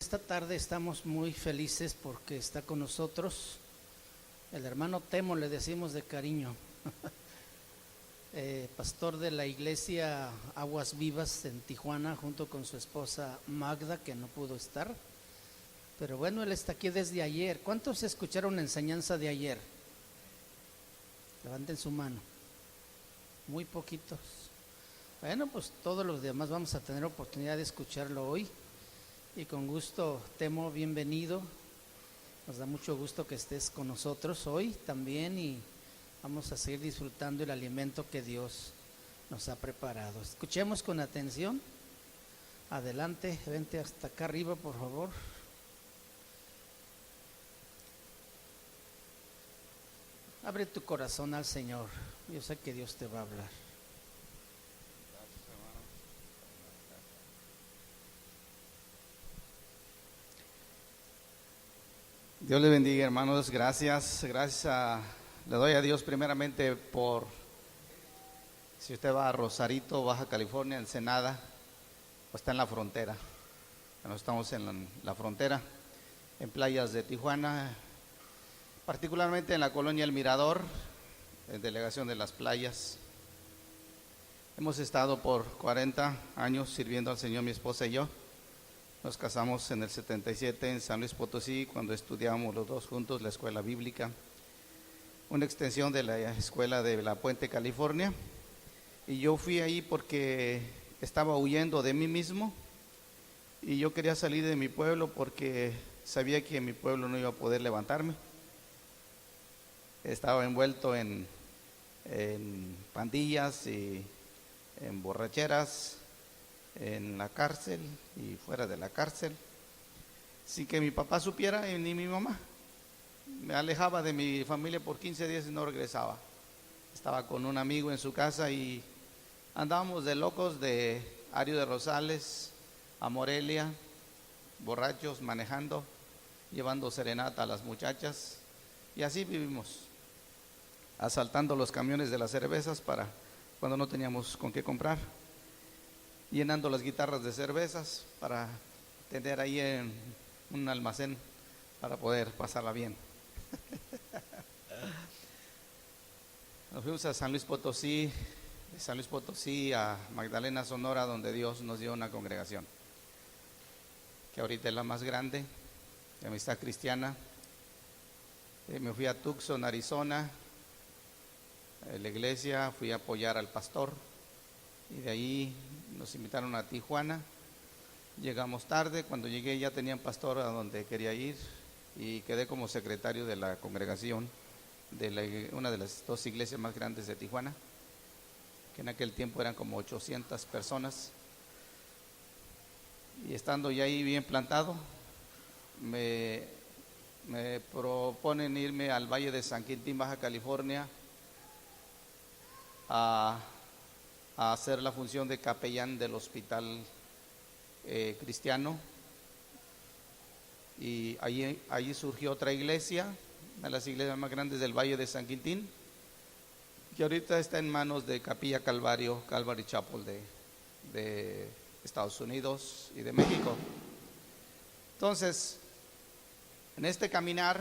Esta tarde estamos muy felices porque está con nosotros el hermano Temo, le decimos de cariño, pastor de la iglesia Aguas Vivas en Tijuana, junto con su esposa Magda, que no pudo estar. Pero bueno, él está aquí desde ayer. ¿Cuántos escucharon la enseñanza de ayer? Levanten su mano. Muy poquitos. Bueno, pues todos los demás vamos a tener oportunidad de escucharlo hoy. Y con gusto, Temo, bienvenido. Nos da mucho gusto que estés con nosotros hoy también y vamos a seguir disfrutando el alimento que Dios nos ha preparado. Escuchemos con atención. Adelante, vente hasta acá arriba, por favor. Abre tu corazón al Señor. Yo sé que Dios te va a hablar. Dios le bendiga, hermanos. Gracias le doy a Dios primeramente por, si usted va a Rosarito, Baja California, Ensenada, o está en la frontera. Bueno, estamos en la frontera, en playas de Tijuana, particularmente en la colonia El Mirador, en delegación de las playas. Hemos estado por 40 años sirviendo al Señor, mi esposa y yo. Nos casamos en el 77 en San Luis Potosí, cuando estudiamos los dos juntos la escuela bíblica, una extensión de la escuela de La Puente, California. Y yo fui ahí porque estaba huyendo de mí mismo y yo quería salir de mi pueblo porque sabía que en mi pueblo no iba a poder levantarme. Estaba envuelto en pandillas y en borracheras, en la cárcel y fuera de la cárcel, sin que mi papá supiera ni mi mamá. Me alejaba de mi familia por 15 días y no regresaba. Estaba con un amigo en su casa y andábamos de locos de Ario de Rosales a Morelia, borrachos, manejando, llevando serenata a las muchachas, y así vivimos, asaltando los camiones de las cervezas para cuando no teníamos con qué comprar, llenando las guitarras de cervezas para tener ahí en un almacén para poder pasarla bien. Nos fuimos a San Luis Potosí, de San Luis Potosí a Magdalena, Sonora, donde Dios nos dio una congregación, que ahorita es la más grande, de Amistad Cristiana. Me fui a Tucson, Arizona, la iglesia, fui a apoyar al pastor. Y de ahí nos invitaron a Tijuana. Llegamos tarde, cuando llegué ya tenían pastor a donde quería ir y quedé como secretario de la congregación de una de las dos iglesias más grandes de Tijuana, que en aquel tiempo eran como 800 personas. Y estando ya ahí bien plantado, me proponen irme al Valle de San Quintín, Baja California, a hacer la función de capellán del hospital cristiano. Y allí surgió otra iglesia, una de las iglesias más grandes del Valle de San Quintín, que ahorita está en manos de Capilla Calvario, Calvary Chapel de Estados Unidos y de México. Entonces, en este caminar,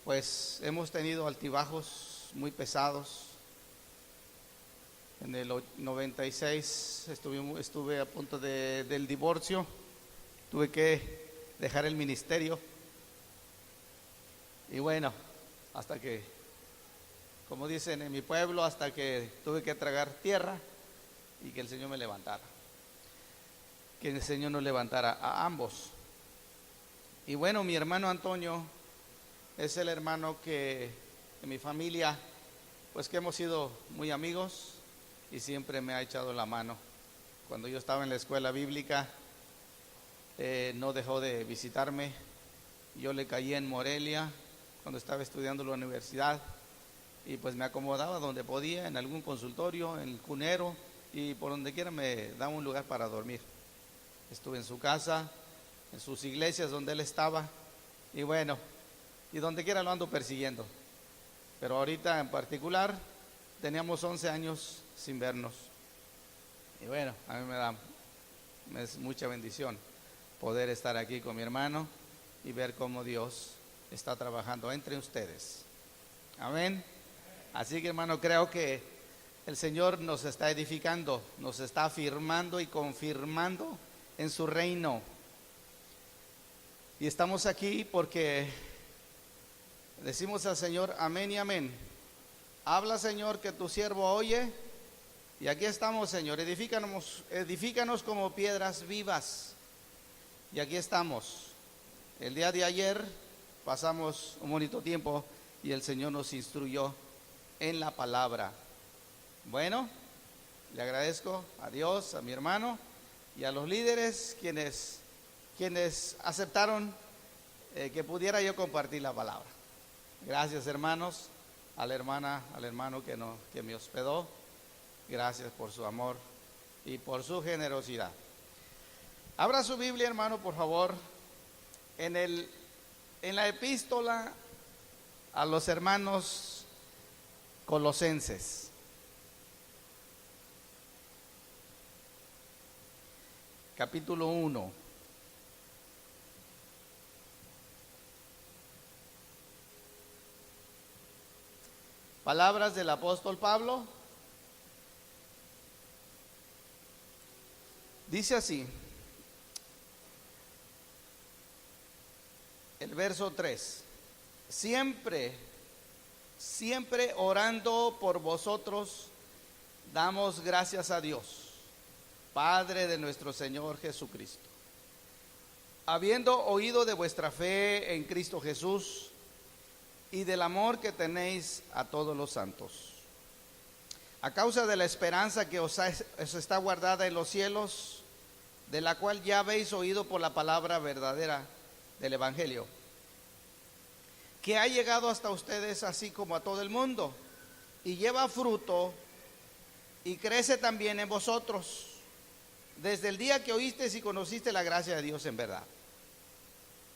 pues hemos tenido altibajos muy pesados. En el 96 estuve a punto del divorcio, tuve que dejar el ministerio y bueno, hasta que, como dicen en mi pueblo, hasta que tuve que tragar tierra y que el Señor me levantara, que el Señor nos levantara a ambos. Y bueno, mi hermano Antonio es el hermano que en mi familia, pues que hemos sido muy amigos, y siempre me ha echado la mano. Cuando yo estaba en la escuela bíblica, no dejó de visitarme. Yo le caí en Morelia cuando estaba estudiando en la universidad y pues me acomodaba donde podía, en algún consultorio, en el cunero, y por donde quiera me daba un lugar para dormir. Estuve en su casa, en sus iglesias donde él estaba, y bueno, y donde quiera lo ando persiguiendo. Pero ahorita en particular teníamos 11 años sin vernos. Y bueno, a mí me es mucha bendición poder estar aquí con mi hermano y ver cómo Dios está trabajando entre ustedes. Amén. Así que, hermano, creo que el Señor nos está edificando, nos está afirmando y confirmando en su reino. Y estamos aquí porque decimos al Señor amén y amén. Habla, Señor, que tu siervo oye. Y aquí estamos, Señor, edifícanos como piedras vivas. Y aquí estamos. El día de ayer pasamos un bonito tiempo y el Señor nos instruyó en la palabra. Bueno, le agradezco a Dios, a mi hermano y a los líderes quienes aceptaron que pudiera yo compartir la palabra. Gracias, hermanos, a la hermana, al hermano que me hospedó. Gracias por su amor y por su generosidad. Abra su Biblia, hermano, por favor, en la epístola a los hermanos colosenses. Capítulo 1. Palabras del apóstol Pablo. Dice así, el verso 3. Siempre orando por vosotros, damos gracias a Dios, Padre de nuestro Señor Jesucristo, habiendo oído de vuestra fe en Cristo Jesús y del amor que tenéis a todos los santos, a causa de la esperanza que os está guardada en los cielos, de la cual ya habéis oído por la palabra verdadera del Evangelio, que ha llegado hasta ustedes así como a todo el mundo, y lleva fruto y crece también en vosotros, desde el día que oísteis y conociste la gracia de Dios en verdad.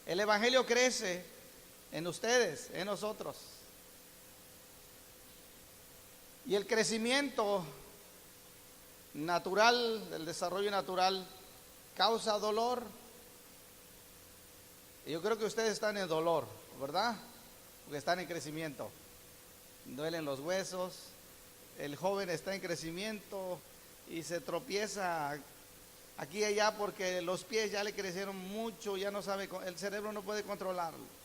El Evangelio crece en ustedes, en nosotros. Y el crecimiento natural, el desarrollo natural, causa dolor. Y yo creo que ustedes están en dolor, ¿verdad? Porque están en crecimiento. Duelen los huesos. El joven está en crecimiento y se tropieza aquí y allá porque los pies ya le crecieron mucho, ya no sabe, el cerebro no puede controlarlo.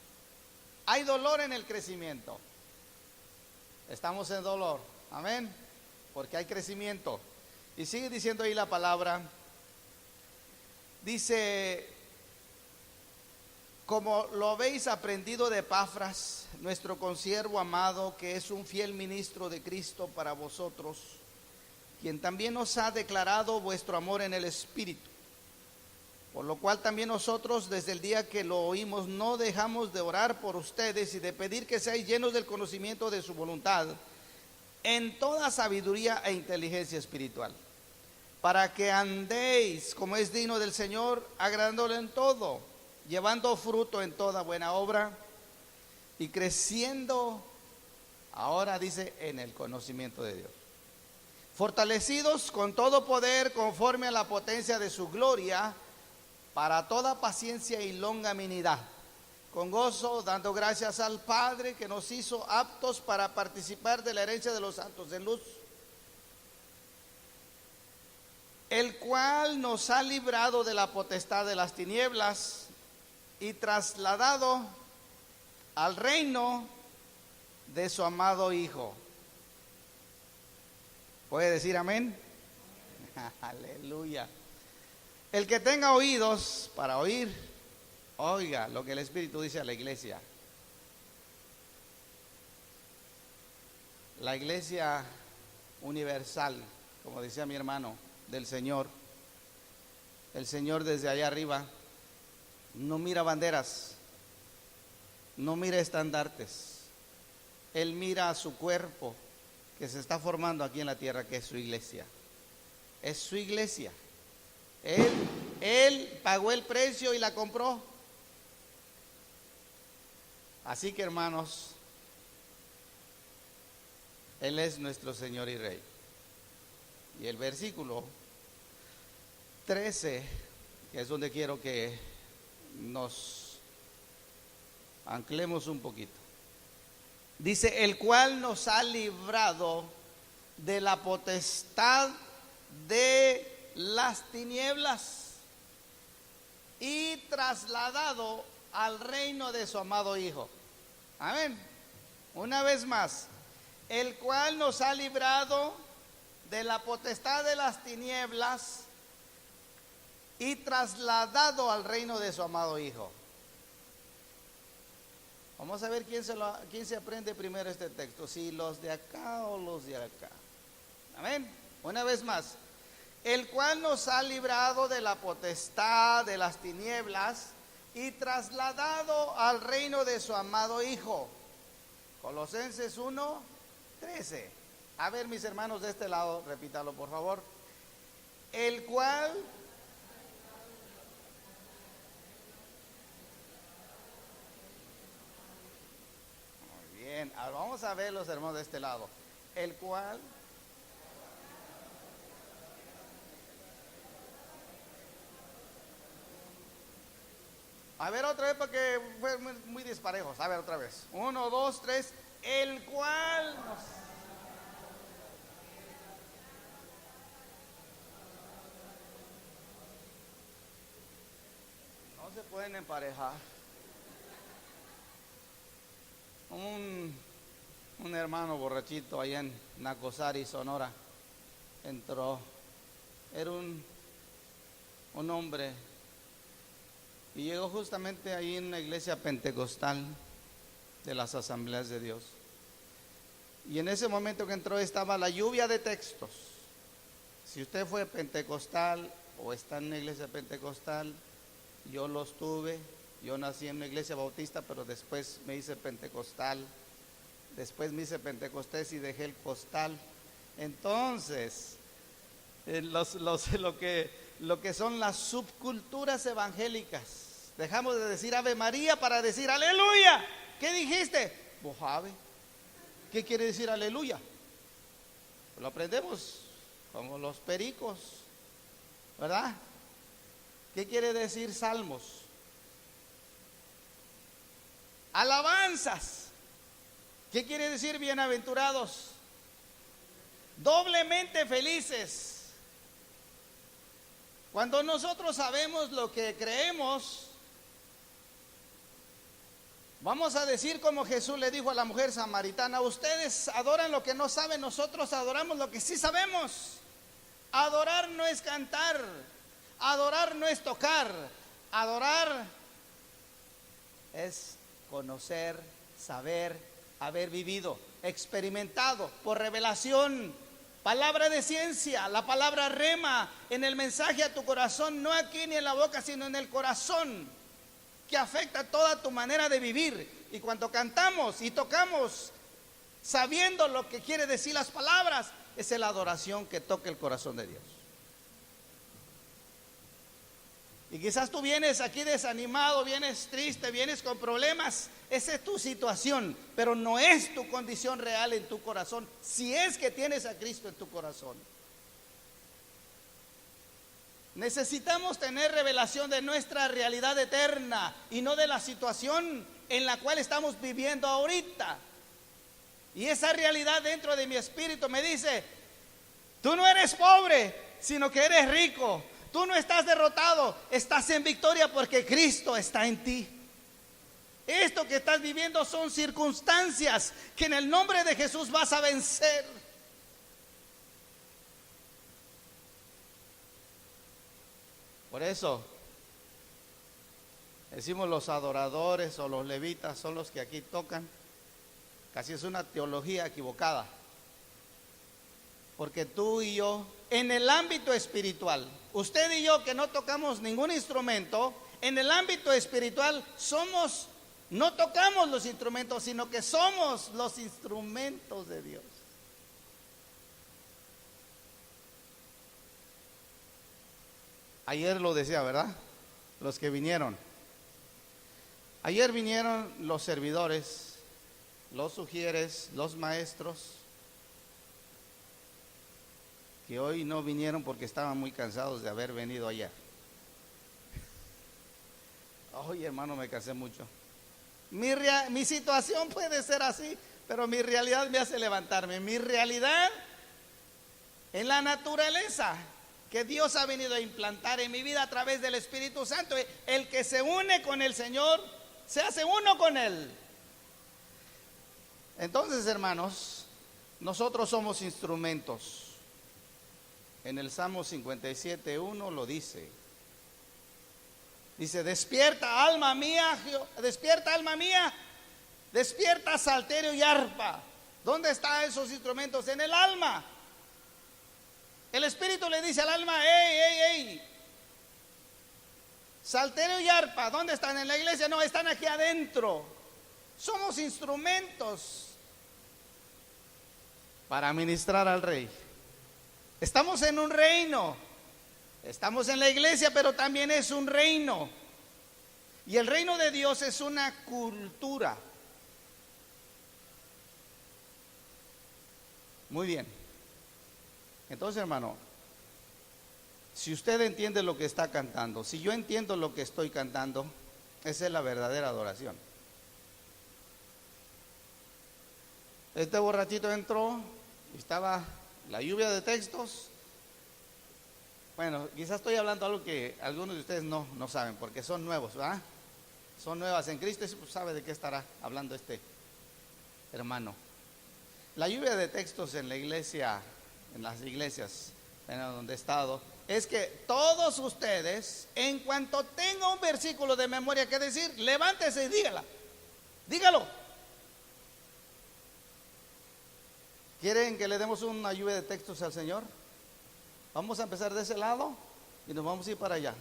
Hay dolor en el crecimiento. Estamos en dolor, amén, porque hay crecimiento. Y sigue diciendo ahí la palabra, dice, como lo habéis aprendido de Epafras, nuestro consiervo amado, que es un fiel ministro de Cristo para vosotros, quien también os ha declarado vuestro amor en el Espíritu. Por lo cual también nosotros, desde el día que lo oímos, no dejamos de orar por ustedes y de pedir que seáis llenos del conocimiento de su voluntad, en toda sabiduría e inteligencia espiritual, para que andéis como es digno del Señor, agradándole en todo, llevando fruto en toda buena obra y creciendo, ahora dice, en el conocimiento de Dios, fortalecidos con todo poder conforme a la potencia de su gloria, para toda paciencia y longanimidad, con gozo, dando gracias al Padre que nos hizo aptos para participar de la herencia de los santos de luz, el cual nos ha librado de la potestad de las tinieblas y trasladado al reino de su amado Hijo. ¿Puede decir amén? Aleluya. El que tenga oídos para oír, oiga lo que el Espíritu dice a la iglesia. La iglesia universal, como decía mi hermano, del Señor. El Señor desde allá arriba no mira banderas, no mira estandartes. Él mira a su cuerpo que se está formando aquí en la tierra, que es su iglesia. Es su iglesia. Él pagó el precio y la compró. Así que, hermanos, Él es nuestro Señor y Rey. Y el versículo 13, que es donde quiero que nos anclemos un poquito. Dice, el cual nos ha librado de la potestad de las tinieblas y trasladado al reino de su amado Hijo. Amén. Una vez más, el cual nos ha librado de la potestad de las tinieblas y trasladado al reino de su amado Hijo. Vamos a ver quién se aprende primero este texto, si los de acá o los de acá. Amén. Una vez más, el cual nos ha librado de la potestad de las tinieblas y trasladado al reino de su amado Hijo. Colosenses 1:13. A ver, mis hermanos de este lado, repítalo por favor. El cual muy bien, ahora vamos a ver los hermanos de este lado. El cual a ver otra vez porque fue muy disparejos. A ver otra vez. 1, 2, 3. El cual nos... No se pueden emparejar. Un hermano borrachito allá en Nacosari, Sonora, entró. Era un hombre. Y llegó justamente ahí en una iglesia pentecostal de las Asambleas de Dios. Y en ese momento que entró estaba la lluvia de textos. Si usted fue pentecostal o está en una iglesia pentecostal, yo los tuve. Yo nací en una iglesia bautista, pero después me hice pentecostal. Después me hice pentecostés y dejé el costal. Entonces, lo que son las subculturas evangélicas. Dejamos de decir Ave María para decir Aleluya. ¿Qué dijiste? Bojave. ¿Qué quiere decir Aleluya? Lo aprendemos como los pericos, ¿verdad? ¿Qué quiere decir salmos? Alabanzas. ¿Qué quiere decir bienaventurados? Doblemente felices. Cuando nosotros sabemos lo que creemos, vamos a decir como Jesús le dijo a la mujer samaritana: ustedes adoran lo que no saben, nosotros adoramos lo que sí sabemos. Adorar no es cantar, adorar no es tocar, adorar es conocer, saber, haber vivido, experimentado por revelación. Palabra de ciencia, la palabra rema en el mensaje a tu corazón, no aquí ni en la boca, sino en el corazón, que afecta toda tu manera de vivir. Y cuando cantamos y tocamos, sabiendo lo que quiere decir las palabras, es la adoración que toca el corazón de Dios. Y quizás tú vienes aquí desanimado, vienes triste, vienes con problemas. Esa es tu situación, pero no es tu condición real en tu corazón, si es que tienes a Cristo en tu corazón. Necesitamos tener revelación de nuestra realidad eterna y no de la situación en la cual estamos viviendo ahorita. Y esa realidad dentro de mi espíritu me dice: tú no eres pobre, sino que eres rico. Tú no estás derrotado, estás en victoria porque Cristo está en ti. Esto que estás viviendo son circunstancias que en el nombre de Jesús vas a vencer. Por eso decimos los adoradores o los levitas son los que aquí tocan. Casi es una teología equivocada. Porque tú y yo, en el ámbito espiritual, usted y yo que no tocamos ningún instrumento, en el ámbito espiritual no tocamos los instrumentos, sino que somos los instrumentos de Dios. Ayer lo decía, ¿verdad? Los que vinieron. Ayer vinieron los servidores, los sugieres, los maestros, que hoy no vinieron porque estaban muy cansados de haber venido ayer. Ay, hermano, me casé mucho. Mi situación puede ser así, pero mi realidad me hace levantarme. Mi realidad en la naturaleza que Dios ha venido a implantar en mi vida a través del Espíritu Santo. El que se une con el Señor, se hace uno con Él. Entonces, hermanos, nosotros somos instrumentos. En el Salmo 57:1 lo dice. Dice, despierta alma mía, despierta salterio y arpa. ¿Dónde están esos instrumentos? En el alma. El Espíritu le dice al alma, ey, salterio y arpa, ¿dónde están? ¿En la iglesia? No, están aquí adentro. Somos instrumentos para ministrar al Rey. Estamos en un reino. Estamos en la iglesia, pero también es un reino. Y el reino de Dios es una cultura. Muy bien. Entonces, hermano, si usted entiende lo que está cantando, si yo entiendo lo que estoy cantando, esa es la verdadera adoración. Este borrachito entró y estaba la lluvia de textos. Bueno, quizás estoy hablando algo que algunos de ustedes no saben, porque son nuevos, ¿verdad? Son nuevas en Cristo, y pues sabe de qué estará hablando este hermano. La lluvia de textos en la iglesia, en las iglesias en donde he estado, es que todos ustedes, en cuanto tenga un versículo de memoria que decir, levántese y dígalo. ¿Quieren que le demos una lluvia de textos al Señor? Vamos a empezar de ese lado y nos vamos a ir para allá.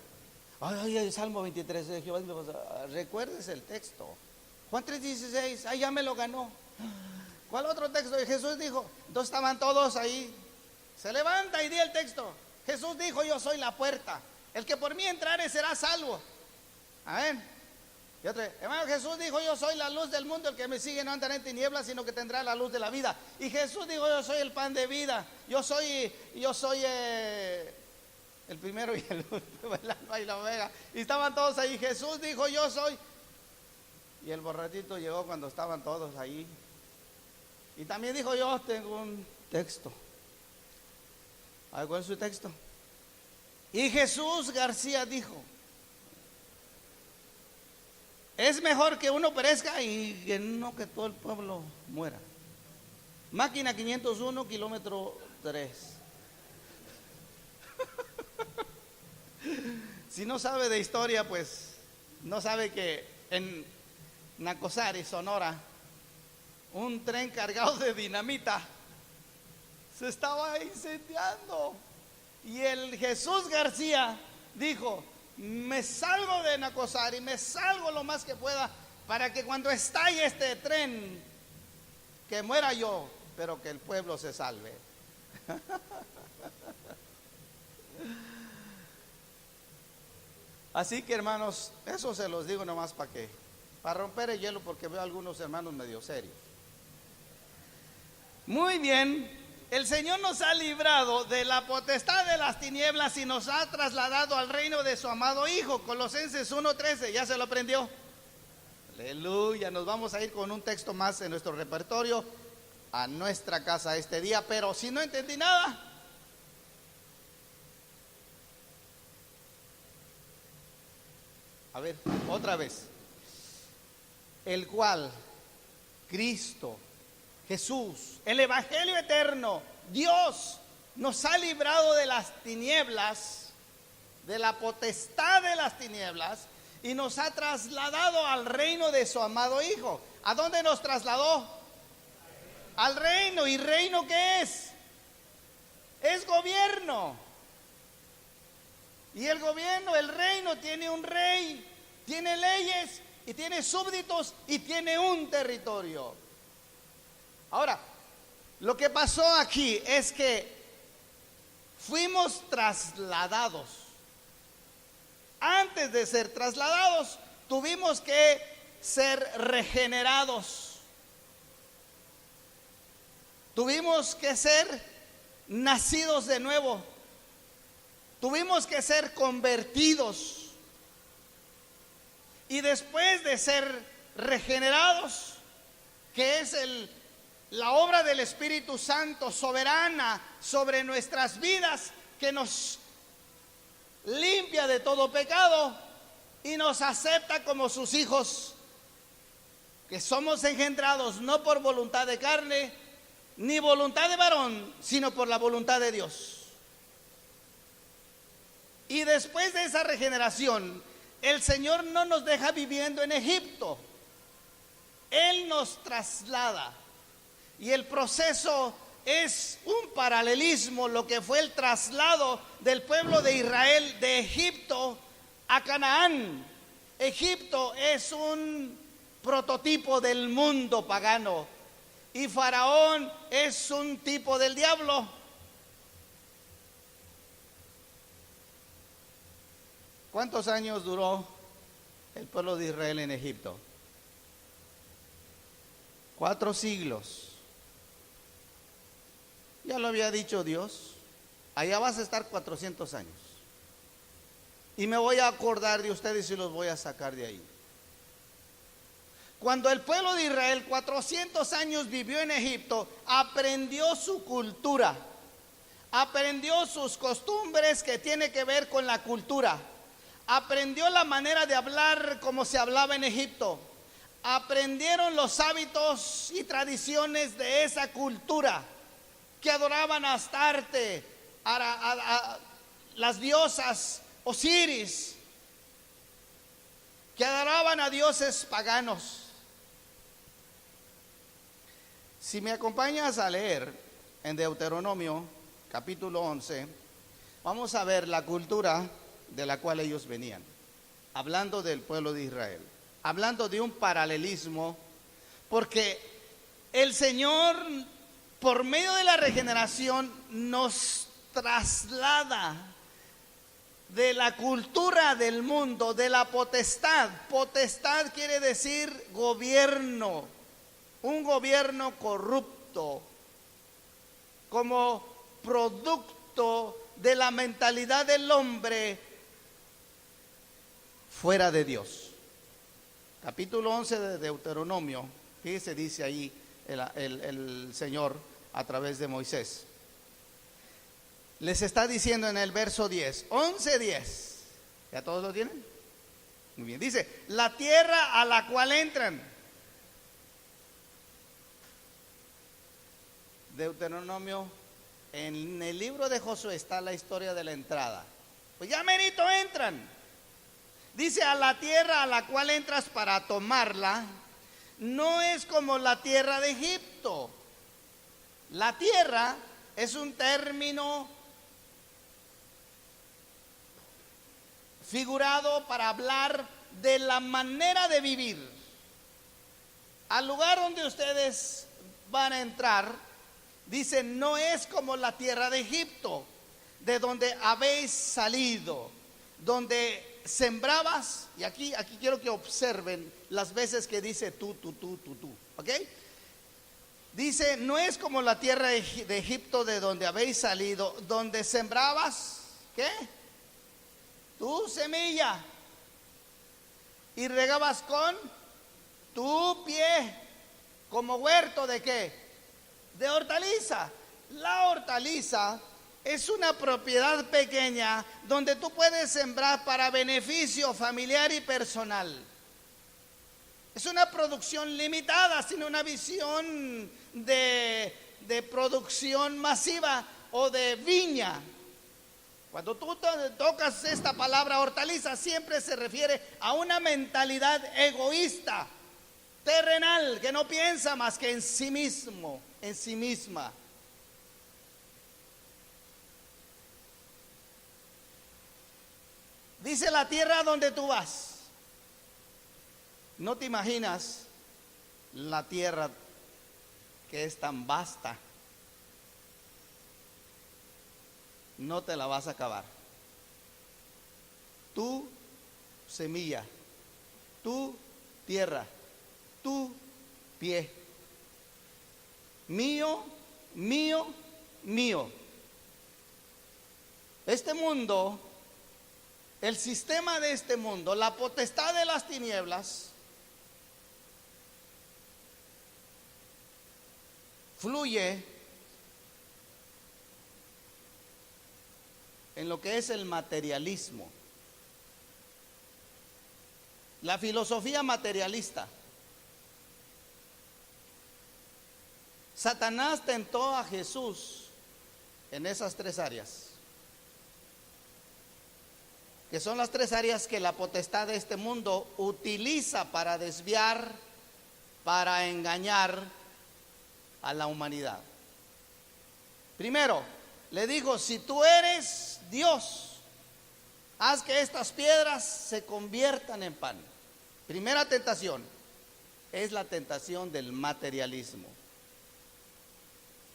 Ay, el Salmo 23 de Jehová. Recuérdese el texto. Juan 3:16, ya me lo ganó. ¿Cuál otro texto? Jesús dijo, entonces estaban todos ahí. Se levanta y di el texto. Jesús dijo, yo soy la puerta. El que por mí entrare será salvo. Amén. Y otro, hermano, Jesús dijo, yo soy la luz del mundo, el que me sigue no andará en tinieblas, sino que tendrá la luz de la vida. Y Jesús dijo, yo soy el pan de vida, yo soy el primero y el último, el alfa y la omega. Y estaban todos ahí. Jesús dijo, yo soy. Y el borrachito llegó cuando estaban todos ahí. Y también dijo, yo tengo un texto. ¿Cuál es su texto? Y Jesús García dijo, es mejor que uno perezca y que no que todo el pueblo muera. Máquina 501, kilómetro 3. Si no sabe de historia, pues no sabe que en Nacosari, Sonora, un tren cargado de dinamita se estaba incendiando. Y el Jesús García dijo, me salgo de Nacosari, me salgo lo más que pueda para que cuando estalle este tren, que muera yo, pero que el pueblo se salve. Así que, hermanos, eso se los digo nomás para romper el hielo, porque veo a algunos hermanos medio serios. Muy bien. El Señor nos ha librado de la potestad de las tinieblas y nos ha trasladado al reino de su amado Hijo. Colosenses 1:13, ¿ya se lo aprendió? Aleluya. Nos vamos a ir con un texto más en nuestro repertorio a nuestra casa este día. Pero si no entendí nada, a ver, otra vez. El cual, Cristo, Jesús, el Evangelio eterno, Dios nos ha librado de las tinieblas, de la potestad de las tinieblas, y nos ha trasladado al reino de su amado Hijo. ¿A dónde nos trasladó? Al reino. ¿Y reino qué es? Es gobierno. Y el gobierno, el reino tiene un rey, tiene leyes y tiene súbditos y tiene un territorio. Ahora, lo que pasó aquí es que fuimos trasladados. Antes de ser trasladados, tuvimos que ser regenerados. Tuvimos que ser nacidos de nuevo. Tuvimos que ser convertidos. Y después de ser regenerados, que es la obra del Espíritu Santo soberana sobre nuestras vidas, que nos limpia de todo pecado y nos acepta como sus hijos, que somos engendrados no por voluntad de carne ni voluntad de varón, sino por la voluntad de Dios. Y después de esa regeneración, el Señor no nos deja viviendo en Egipto. Él nos traslada. Y el proceso es un paralelismo, lo que fue el traslado del pueblo de Israel de Egipto a Canaán. Egipto es un prototipo del mundo pagano y Faraón es un tipo del diablo. ¿Cuántos años duró el pueblo de Israel en Egipto? 4 siglos. Ya lo había dicho Dios, allá vas a estar 400 años. Y me voy a acordar de ustedes y los voy a sacar de ahí. Cuando el pueblo de Israel 400 años vivió en Egipto, aprendió su cultura, aprendió sus costumbres que tiene que ver con la cultura, aprendió la manera de hablar como se hablaba en Egipto, aprendieron los hábitos y tradiciones de esa cultura, que adoraban a Astarte, a las diosas Osiris, que adoraban a dioses paganos. Si me acompañas a leer en Deuteronomio capítulo 11, vamos a ver la cultura de la cual ellos venían, hablando del pueblo de Israel, hablando de un paralelismo, porque el Señor, por medio de la regeneración, nos traslada de la cultura del mundo, de la potestad. Potestad quiere decir gobierno, un gobierno corrupto, como producto de la mentalidad del hombre fuera de Dios. Capítulo 11 de Deuteronomio, fíjese, dice ahí el Señor a través de Moisés. Les está diciendo en el verso 10, 11:10. ¿Ya todos lo tienen? Muy bien, dice, la tierra a la cual entran. Deuteronomio, en el libro de Josué está la historia de la entrada. Pues ya merito entran. Dice, a la tierra a la cual entras para tomarla, no es como la tierra de Egipto. La tierra es un término figurado para hablar de la manera de vivir. Al lugar donde ustedes van a entrar, dice, no es como la tierra de Egipto, de donde habéis salido, donde sembrabas, y aquí quiero que observen las veces que dice tú, ¿ok? Dice, no es como la tierra de Egipto de donde habéis salido, donde sembrabas, ¿qué? Tu semilla, y regabas con tu pie, como huerto de ¿qué? De hortaliza. La hortaliza es una propiedad pequeña donde tú puedes sembrar para beneficio familiar y personal. Es una producción limitada, sin una visión de producción masiva o de viña. Cuando tú tocas esta palabra hortaliza, siempre se refiere a una mentalidad egoísta, terrenal, que no piensa más que en sí mismo, en sí misma. Dice la tierra donde tú vas. No te imaginas la tierra que es tan vasta. No te la vas a acabar. Tu semilla, tu tierra, tu pie. Mío, mío, mío. Este mundo el sistema de este mundo, la potestad de las tinieblas, fluye en lo que es el materialismo, la filosofía materialista. Satanás tentó a Jesús en esas tres áreas, que son las tres áreas que la potestad de este mundo utiliza para desviar, para engañar a la humanidad. Primero, le dijo: si tú eres Dios, haz que estas piedras se conviertan en pan. Primera tentación es la tentación del materialismo.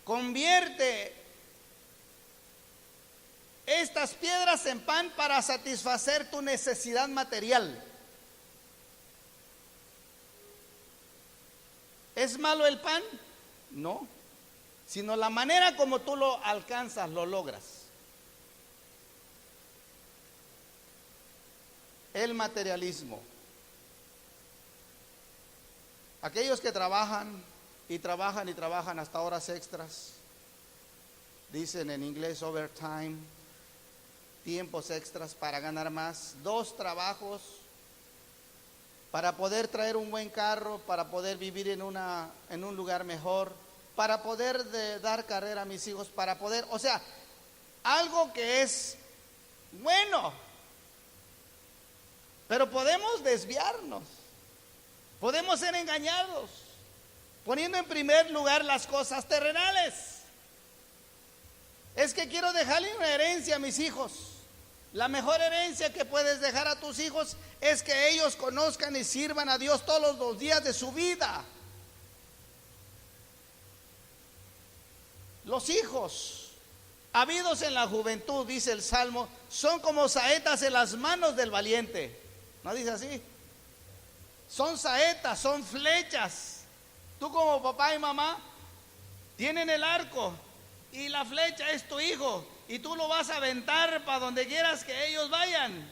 Convierte estas piedras en pan para satisfacer tu necesidad material. ¿Es malo el pan? No, sino la manera como tú lo alcanzas, lo logras. El materialismo. Aquellos que trabajan y trabajan y trabajan hasta horas extras, dicen en inglés overtime, tiempos extras para ganar más, 2 trabajos para poder traer un buen carro, para poder vivir en un lugar mejor, para poder dar carrera a mis hijos, para poder, o sea, algo que es bueno, pero podemos desviarnos, podemos ser engañados, poniendo en primer lugar las cosas terrenales. Es que quiero dejarle una herencia a mis hijos. La mejor herencia que puedes dejar a tus hijos es que ellos conozcan y sirvan a Dios todos los días de su vida. Los hijos habidos en la juventud, dice el Salmo, son como saetas en las manos del valiente. ¿No dice así? Son saetas, son flechas. Tú como papá y mamá tienen el arco y la flecha es tu hijo y tú lo vas a aventar para donde quieras que ellos vayan.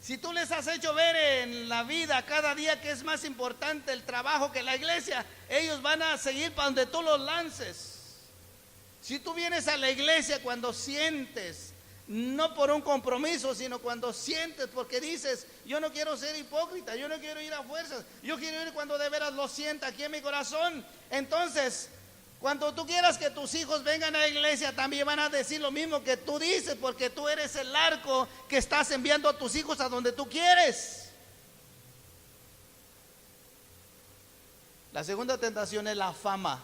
Si tú les has hecho ver en la vida cada día que es más importante el trabajo que la iglesia, ellos van a seguir para donde tú los lances. Si tú vienes a la iglesia cuando sientes, no por un compromiso, sino cuando sientes, porque dices: yo no quiero ser hipócrita, yo no quiero ir a fuerzas, yo quiero ir cuando de veras lo sienta aquí en mi corazón. Entonces, cuando tú quieras que tus hijos vengan a la iglesia, también van a decir lo mismo que tú dices, porque tú eres el arco que estás enviando a tus hijos a donde tú quieres. La segunda tentación es la fama.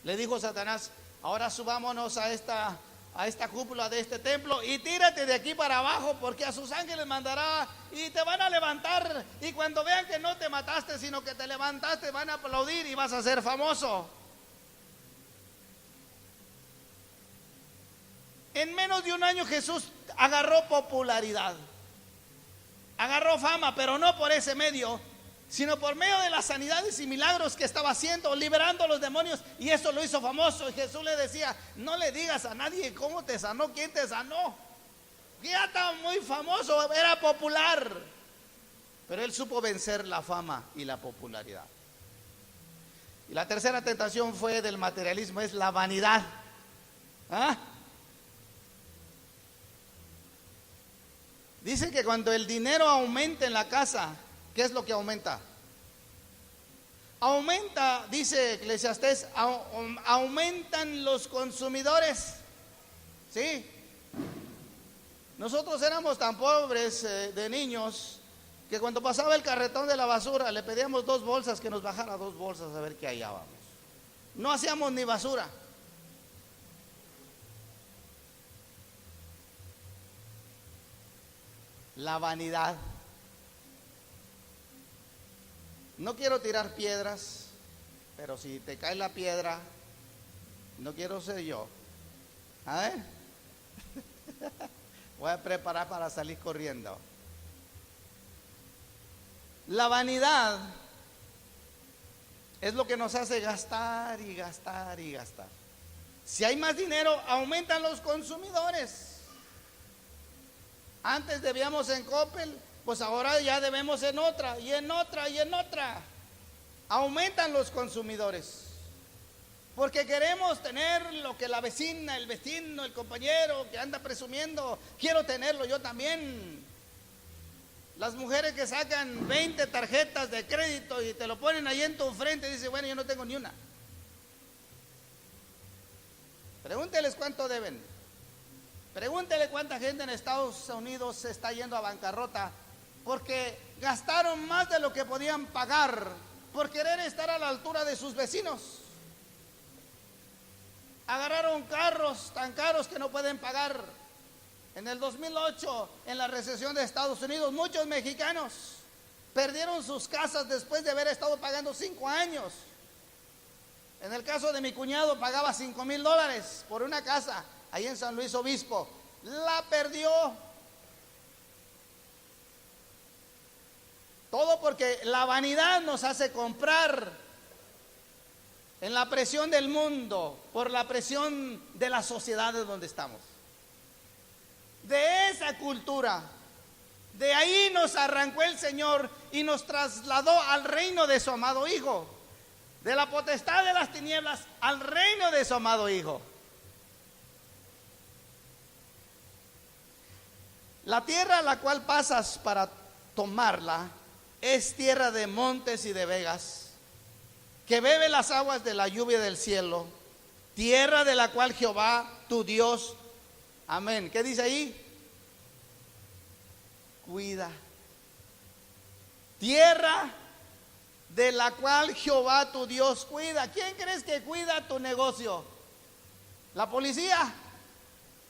Le dijo Satanás: ahora subámonos a esta cúpula de este templo y tírate de aquí para abajo, porque a sus ángeles mandará y te van a levantar, y cuando vean que no te mataste sino que te levantaste, van a aplaudir y vas a ser famoso. En menos de un año Jesús agarró popularidad, agarró fama, pero no por ese medio, sino por medio de las sanidades y milagros que estaba haciendo, liberando a los demonios, y eso lo hizo famoso. Y Jesús le decía: no le digas a nadie cómo te sanó, quién te sanó. Ya estaba muy famoso, era popular, pero él supo vencer la fama y la popularidad. Y la tercera tentación fue del materialismo, es la vanidad. Dice que cuando el dinero aumenta en la casa, ¿qué es lo que aumenta? Aumenta, dice Eclesiastés, aumentan los consumidores. ¿Sí? Nosotros éramos tan pobres de niños que cuando pasaba el carretón de la basura le pedíamos 2 bolsas, que nos bajara 2 bolsas a ver qué hallábamos. No hacíamos ni basura. La vanidad. No quiero tirar piedras, pero si te cae la piedra, no quiero ser yo. A ver, voy a preparar para salir corriendo. La vanidad es lo que nos hace gastar y gastar y gastar. Si hay más dinero, aumentan los consumidores. Antes debíamos en Coppel, pues ahora ya debemos en otra, y en otra, y en otra. Aumentan los consumidores, porque queremos tener lo que la vecina, el vecino, el compañero que anda presumiendo, quiero tenerlo yo también. Las mujeres que sacan 20 tarjetas de crédito y te lo ponen ahí en tu frente y dicen, bueno, yo no tengo ni una. Pregúnteles cuánto deben. Pregúntele cuánta gente en Estados Unidos se está yendo a bancarrota porque gastaron más de lo que podían pagar por querer estar a la altura de sus vecinos. Agarraron carros tan caros que no pueden pagar. En el 2008, en la recesión de Estados Unidos, muchos mexicanos perdieron sus casas después de haber estado pagando 5 años. En el caso de mi cuñado, pagaba $5,000 por una casa ahí en San Luis Obispo. La perdió. Todo porque la vanidad nos hace comprar en la presión del mundo, por la presión de las sociedades donde estamos. De esa cultura, de ahí nos arrancó el Señor y nos trasladó al reino de su amado Hijo. De la potestad de las tinieblas al reino de su amado Hijo. La tierra a la cual pasas para tomarla es tierra de montes y de vegas, que bebe las aguas de la lluvia del cielo, tierra de la cual Jehová tu Dios, amén. ¿Qué dice ahí? Cuida. Tierra de la cual Jehová tu Dios cuida. ¿Quién crees que cuida tu negocio? ¿La policía?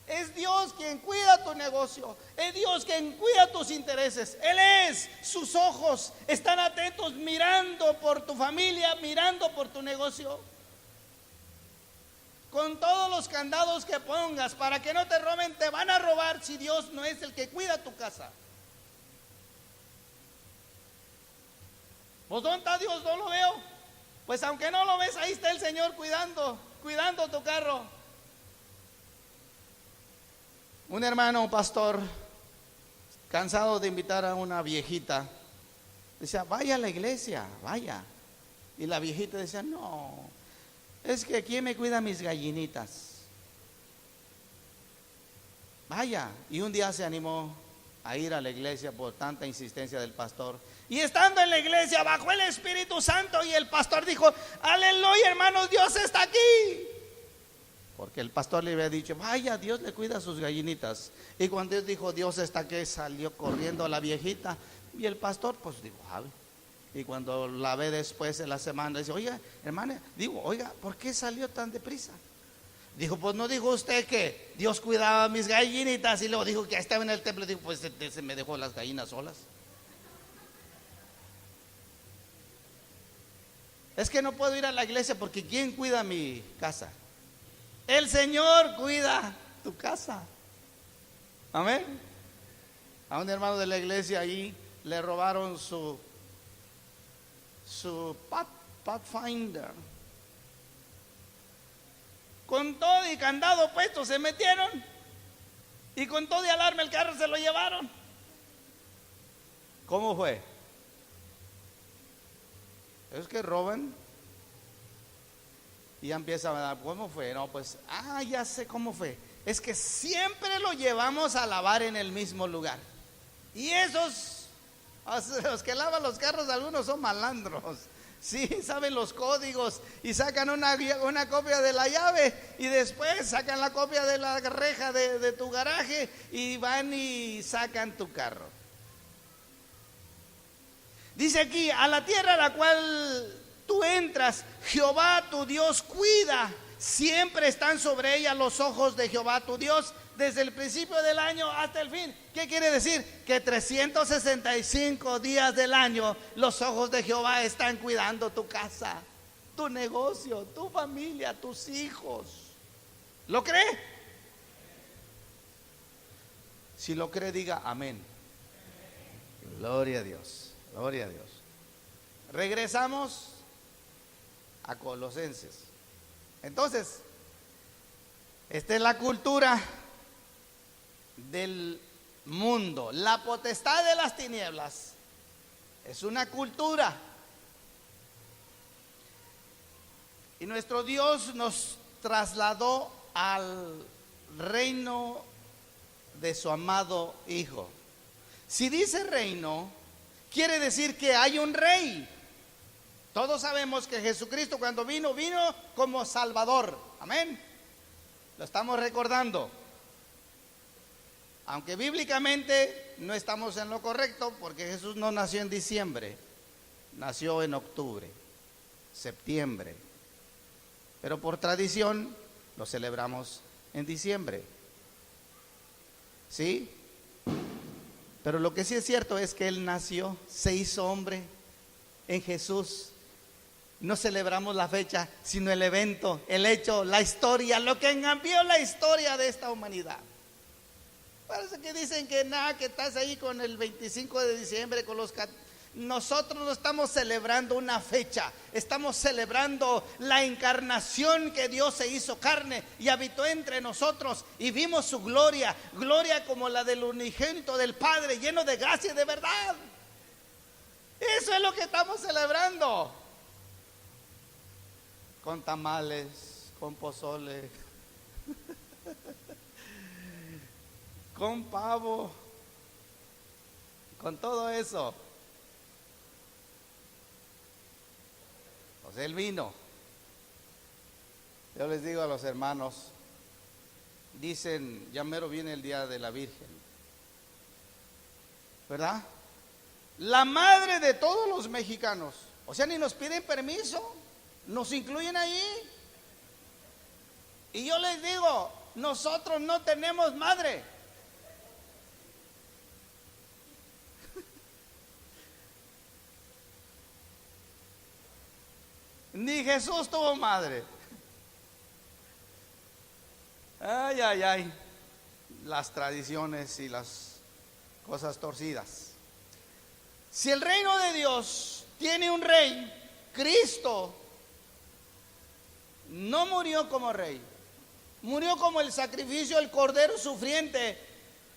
Es Dios quien cuida tu negocio. Es Dios quien cuida tus intereses. Él es. Sus ojos están atentos, mirando por tu familia, mirando por tu negocio. Con todos los candados que pongas para que no te roben, te van a robar si Dios no es el que cuida tu casa. Pues ¿dónde está Dios? No lo veo. Pues aunque no lo ves, ahí está el Señor cuidando tu carro. Un hermano, un pastor, cansado de invitar a una viejita, decía, vaya a la iglesia, vaya. Y la viejita decía, no, es que ¿quién me cuida mis gallinitas? Vaya. Y un día se animó a ir a la iglesia por tanta insistencia del pastor. Y estando en la iglesia, bajó el Espíritu Santo y el pastor dijo, aleluya, hermanos, Dios está aquí. Porque el pastor le había dicho, vaya, Dios le cuida a sus gallinitas. Y cuando Dios dijo, Dios está aquí, salió corriendo la viejita. Y el pastor, pues dijo, a ver. Y cuando la ve después de la semana, dice, oiga, hermana, oiga, ¿por qué salió tan deprisa? Dijo, pues no dijo usted que Dios cuidaba a mis gallinitas. Y luego dijo que estaba en el templo. Dijo, pues se me dejó las gallinas solas. Es que no puedo ir a la iglesia porque ¿quién cuida mi casa? El Señor cuida tu casa. Amén. A un hermano de la iglesia ahí le robaron su Pathfinder. Con todo y candado puesto se metieron. Y con todo y alarma el carro se lo llevaron. ¿Cómo fue? Es que roban y ya empieza a dar, ¿cómo fue? No, pues, ya sé cómo fue. Es que siempre lo llevamos a lavar en el mismo lugar. Y esos, los que lavan los carros, algunos son malandros. Sí, saben los códigos y sacan una copia de la llave y después sacan la copia de la reja de tu garaje y van y sacan tu carro. Dice aquí, a la tierra a la cual tú entras, Jehová tu Dios cuida. Siempre están sobre ella los ojos de Jehová tu Dios, desde el principio del año hasta el fin. ¿Qué quiere decir? Que 365 días del año los ojos de Jehová están cuidando tu casa, tu negocio, tu familia, tus hijos. ¿Lo cree? Si lo cree, diga amén. Gloria a Dios. Gloria a Dios. Regresamos a Colosenses. Entonces, esta es la cultura del mundo. La potestad de las tinieblas es una cultura. Y nuestro Dios nos trasladó al reino de su amado Hijo. Si dice reino, quiere decir que hay un rey. Todos sabemos que Jesucristo cuando vino como Salvador. Amén. Lo estamos recordando. Aunque bíblicamente no estamos en lo correcto, porque Jesús no nació en diciembre, nació en octubre, septiembre. Pero por tradición lo celebramos en diciembre. ¿Sí? Pero lo que sí es cierto es que Él nació, se hizo hombre en Jesús. No celebramos la fecha, sino el evento, el hecho, la historia, lo que cambió la historia de esta humanidad. Parece que dicen que nada, que estás ahí con el 25 de diciembre, con los... Nosotros no estamos celebrando una fecha, estamos celebrando la encarnación, que Dios se hizo carne y habitó entre nosotros y vimos su gloria, gloria como la del unigénito del Padre, lleno de gracia y de verdad. Eso es lo que estamos celebrando. Con tamales, con pozole, con pavo, con todo eso. Pues Él vino. Yo les digo a los hermanos, dicen, ya mero viene el día de la Virgen, ¿verdad? La madre de todos los mexicanos. O sea, ni nos piden permiso, nos incluyen ahí. Y yo les digo, nosotros no tenemos madre. Ni Jesús tuvo madre. Ay, ay, ay. Las tradiciones y las cosas torcidas. Si el reino de Dios tiene un rey, Cristo no murió como rey. Murió como el sacrificio del cordero sufriente.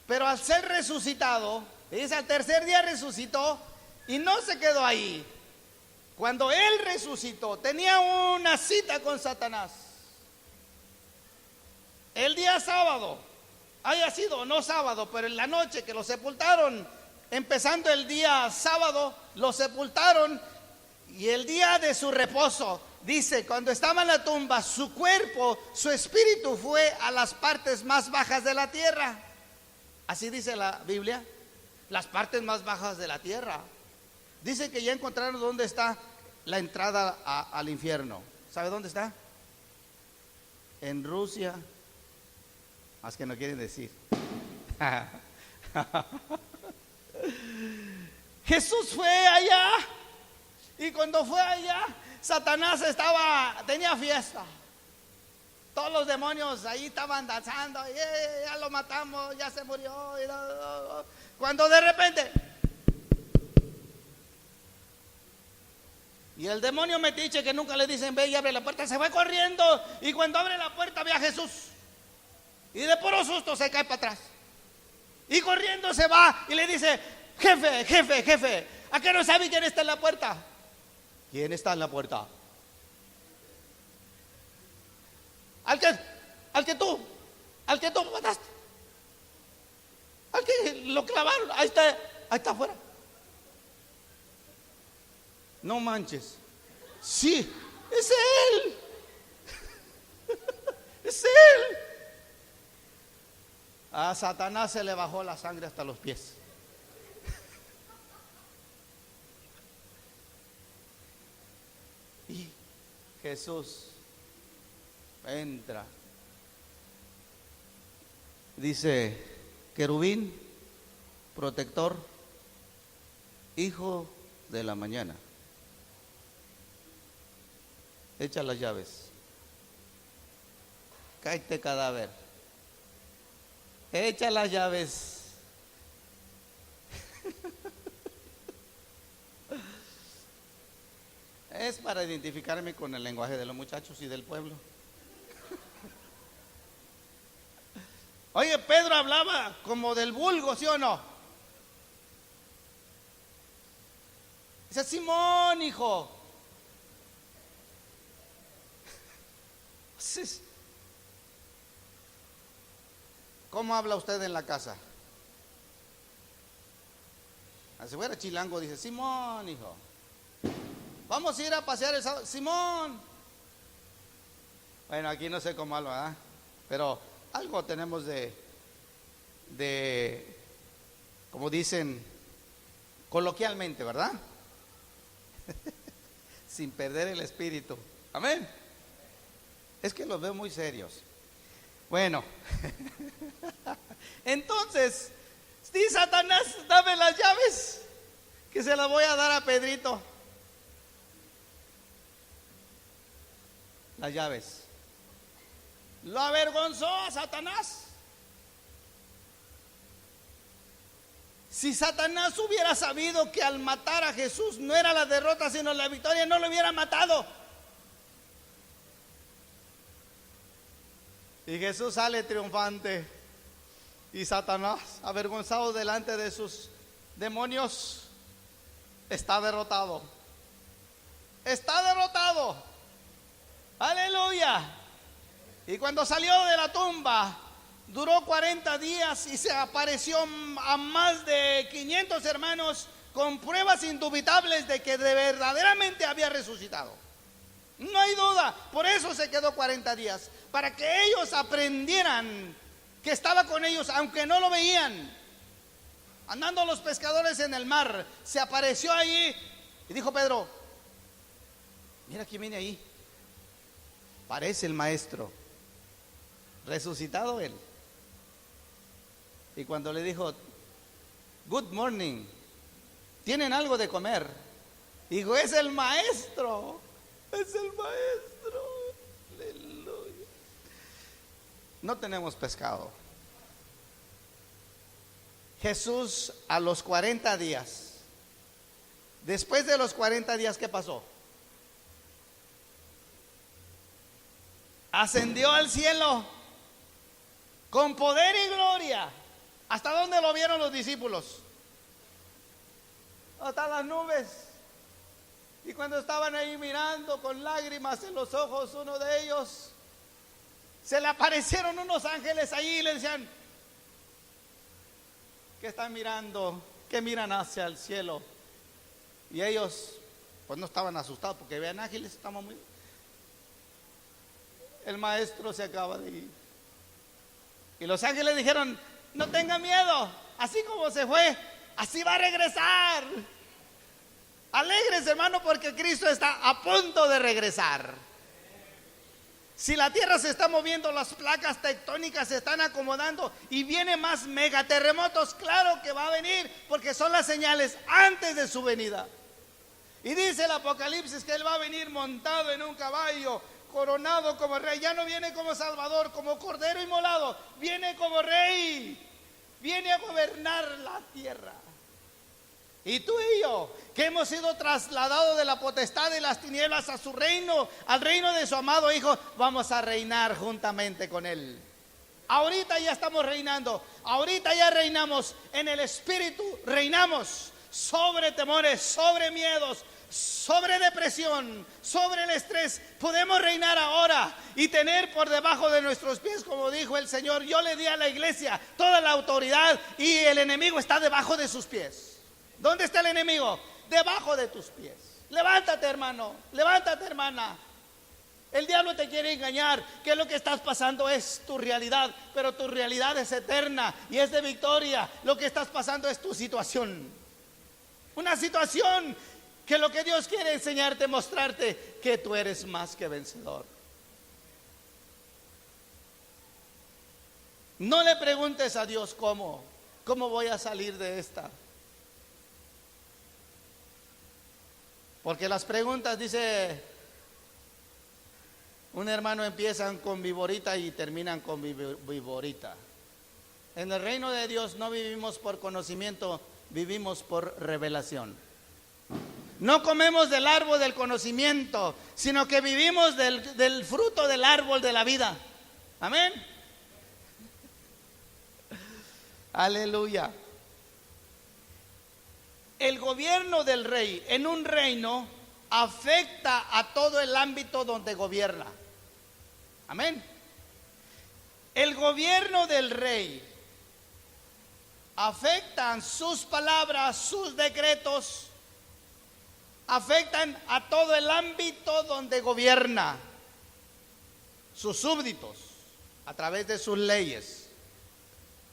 Pero al ser resucitado, dice, al tercer día resucitó y no se quedó ahí. Cuando Él resucitó, tenía una cita con Satanás. El día sábado, haya sido no sábado, pero en la noche que lo sepultaron, empezando el día sábado, lo sepultaron. Y el día de su reposo, dice, cuando estaba en la tumba, su cuerpo, su espíritu fue a las partes más bajas de la tierra. Así dice la Biblia, las partes más bajas de la tierra. Dice que ya encontraron dónde está la entrada al infierno. ¿Sabe dónde está? En Rusia. Más que no quieren decir. Jesús fue allá. Y cuando fue allá, Satanás tenía fiesta. Todos los demonios ahí estaban danzando. Ya lo matamos, ya se murió. Cuando de repente... Y el demonio metiche, que nunca le dicen ve y abre la puerta, se fue corriendo. Y cuando abre la puerta ve a Jesús. Y de puro susto se cae para atrás. Y corriendo se va y le dice, jefe, jefe, jefe, ¿a qué no sabe quién está en la puerta? ¿Quién está en la puerta? Al que tú mataste. Al que lo clavaron, ahí está afuera. No manches. Sí, es Él. Es Él. A Satanás se le bajó la sangre hasta los pies. Y Jesús entra. Dice, querubín, protector, hijo de la mañana. Echa las llaves. Cáete cadáver. Echa las llaves. Es para identificarme con el lenguaje de los muchachos y del pueblo. Oye, Pedro hablaba como del vulgo, ¿sí o no? Dice, Simón, hijo. ¿Cómo habla usted en la casa? Si fuera chilango, dice, Simón, hijo. Vamos a ir a pasear el sábado. Simón. Bueno, aquí no sé cómo habla, ¿verdad? Pero algo tenemos de, como dicen coloquialmente, ¿verdad? Sin perder el espíritu. Amén. Es que los veo muy serios. Bueno, entonces, sí, Satanás, dame las llaves, que se las voy a dar a Pedrito. Las llaves. Lo avergonzó a Satanás. Si Satanás hubiera sabido que al matar a Jesús no era la derrota sino la victoria, no lo hubiera matado. Y Jesús sale triunfante. Y Satanás, avergonzado delante de sus demonios, está derrotado. Está derrotado. Aleluya. Y cuando salió de la tumba, duró 40 días y se apareció a más de 500 hermanos con pruebas indubitables de que verdaderamente había resucitado. No hay duda, por eso se quedó 40 días, para que ellos aprendieran que estaba con ellos, aunque no lo veían. Andando los pescadores en el mar, se apareció allí y dijo Pedro, mira quién viene ahí, parece el maestro, resucitado él. Y cuando le dijo, good morning, ¿tienen algo de comer? Dijo, es el maestro, es el maestro. Aleluya. No tenemos pescado. Jesús a los 40 días, después de los 40 días, ¿qué pasó? Ascendió al cielo con poder y gloria. ¿Hasta dónde lo vieron los discípulos? Hasta las nubes. Y cuando estaban ahí mirando con lágrimas en los ojos, uno de ellos, se le aparecieron unos ángeles allí y le decían, ¿qué están mirando? ¿Qué miran hacia el cielo? Y ellos pues no estaban asustados porque vean ángeles, estamos muy... El maestro se acaba de ir. Y los ángeles dijeron, no tengan miedo, así como se fue, así va a regresar. Alegres, hermano, porque Cristo está a punto de regresar. Si la tierra se está moviendo, las placas tectónicas se están acomodando y viene más megaterremotos, claro que va a venir, porque son las señales antes de su venida. Y dice el Apocalipsis que Él va a venir montado en un caballo, coronado como rey. Ya no viene como salvador, como cordero inmolado, viene como rey, viene a gobernar la tierra. Y tú y yo, que hemos sido trasladados de la potestad de las tinieblas a su reino, al reino de su amado Hijo, vamos a reinar juntamente con Él. Ahorita ya estamos reinando, ahorita ya reinamos en el Espíritu, reinamos sobre temores, sobre miedos, sobre depresión, sobre el estrés. Podemos reinar ahora y tener por debajo de nuestros pies, como dijo el Señor, yo le di a la iglesia toda la autoridad y el enemigo está debajo de sus pies. ¿Dónde está el enemigo? Debajo de tus pies. Levántate, hermano, levántate, hermana. El diablo te quiere engañar, que lo que estás pasando es tu realidad, pero tu realidad es eterna y es de victoria. Lo que estás pasando es tu situación. Una situación que lo que Dios quiere enseñarte, mostrarte que tú eres más que vencedor. No le preguntes a Dios cómo voy a salir de esta. Porque las preguntas, dice un hermano, empiezan con viborita y terminan con viborita. En el reino de Dios no vivimos por conocimiento, vivimos por revelación. No comemos del árbol del conocimiento, sino que vivimos del fruto del árbol de la vida. Amén. Aleluya. El gobierno del rey en un reino afecta a todo el ámbito donde gobierna. Amén. El gobierno del rey afectan sus palabras, sus decretos, afectan a todo el ámbito donde gobierna, sus súbditos, a través de sus leyes,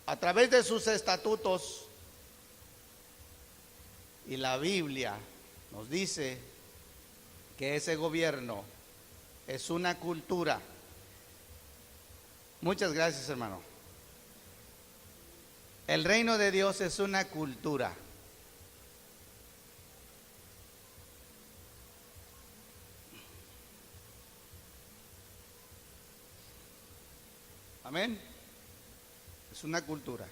a través de sus estatutos. Y la Biblia nos dice que ese gobierno es una cultura. Muchas gracias, hermano. El reino de Dios es una cultura. Amén. Es una cultura.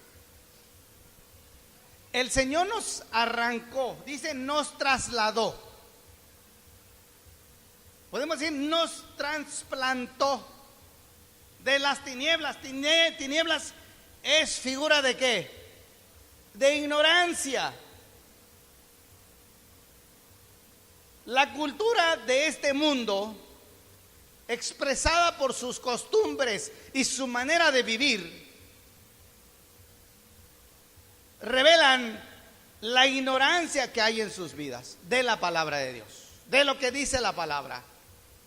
El Señor nos arrancó, dice, nos trasladó. Podemos decir, nos trasplantó de las tinieblas. Tinieblas es figura de ¿qué? De ignorancia. La cultura de este mundo, expresada por sus costumbres y su manera de vivir, revelan la ignorancia que hay en sus vidas de la palabra de Dios, de lo que dice la palabra.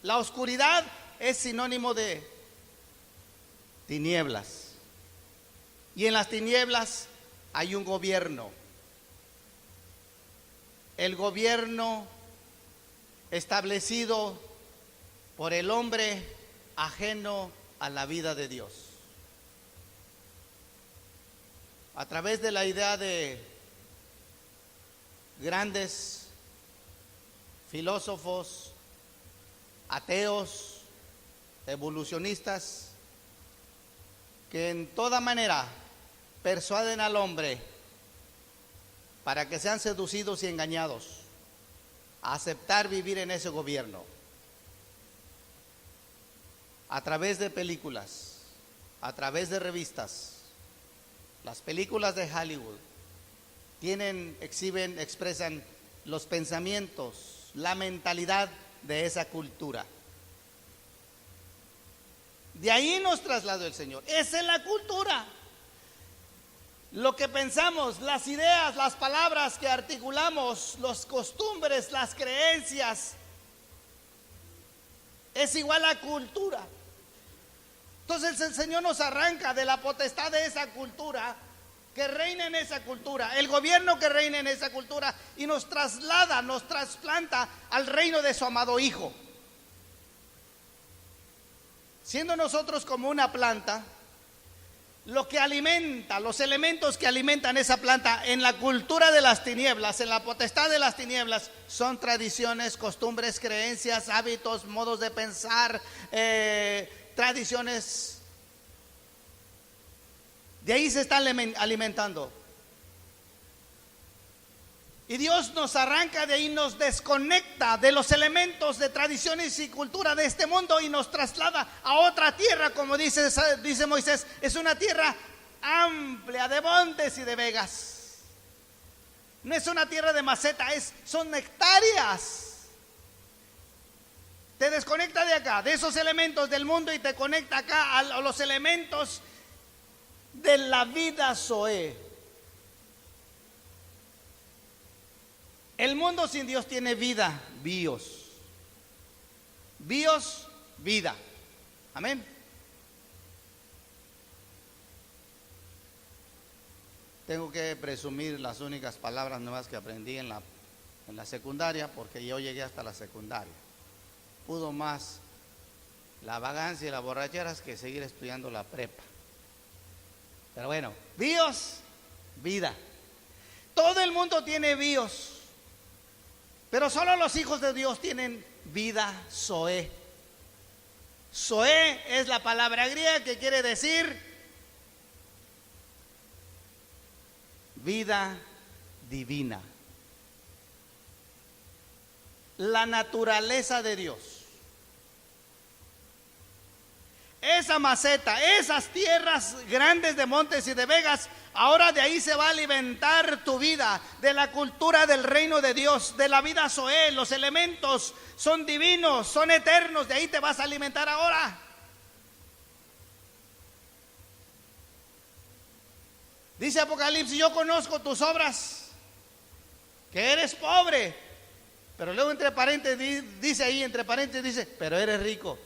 La oscuridad es sinónimo de tinieblas, y en las tinieblas hay un gobierno. El gobierno establecido por el hombre ajeno a la vida de Dios, a través de la idea de grandes filósofos, ateos, evolucionistas, que en toda manera persuaden al hombre para que sean seducidos y engañados a aceptar vivir en ese gobierno, a través de películas, a través de revistas. Las películas de Hollywood expresan los pensamientos, la mentalidad de esa cultura. De ahí nos trasladó el Señor. Esa es la cultura. Lo que pensamos, las ideas, las palabras que articulamos, las costumbres, las creencias, es igual a cultura. Entonces el Señor nos arranca de la potestad de esa cultura, que reina en esa cultura, el gobierno que reina en esa cultura, y nos traslada, nos trasplanta al reino de su amado Hijo. Siendo nosotros como una planta, lo que alimenta, los elementos que alimentan esa planta en la cultura de las tinieblas, en la potestad de las tinieblas, son tradiciones, costumbres, creencias, hábitos, modos de pensar, tradiciones. De ahí se están alimentando. Y Dios nos arranca de ahí, nos desconecta de los elementos de tradiciones y cultura de este mundo y nos traslada a otra tierra, como dice Moisés. Es una tierra amplia de montes y de vegas. No es una tierra de maceta, son hectáreas. Te desconecta de acá, de esos elementos del mundo, y te conecta acá a los elementos de la vida Zoé. El mundo sin Dios tiene vida, bios. Bios, vida. Amén. Tengo que presumir las únicas palabras nuevas que aprendí en la secundaria, porque yo llegué hasta la secundaria. Pudo más la vagancia y las borracheras que seguir estudiando la prepa. Pero bueno, bios, vida. Todo el mundo tiene bios, pero solo los hijos de Dios tienen vida Zoé. Zoé es la palabra griega que quiere decir vida divina. La naturaleza de Dios. esa maceta, esas tierras grandes de montes y de vegas, ahora de ahí se va a alimentar tu vida, de la cultura del reino de Dios, de la vida Zoé. Los elementos son divinos, son eternos, de ahí te vas a alimentar ahora. Dice Apocalipsis: yo conozco tus obras, que eres pobre, pero luego entre paréntesis dice ahí, entre paréntesis dice, pero eres rico.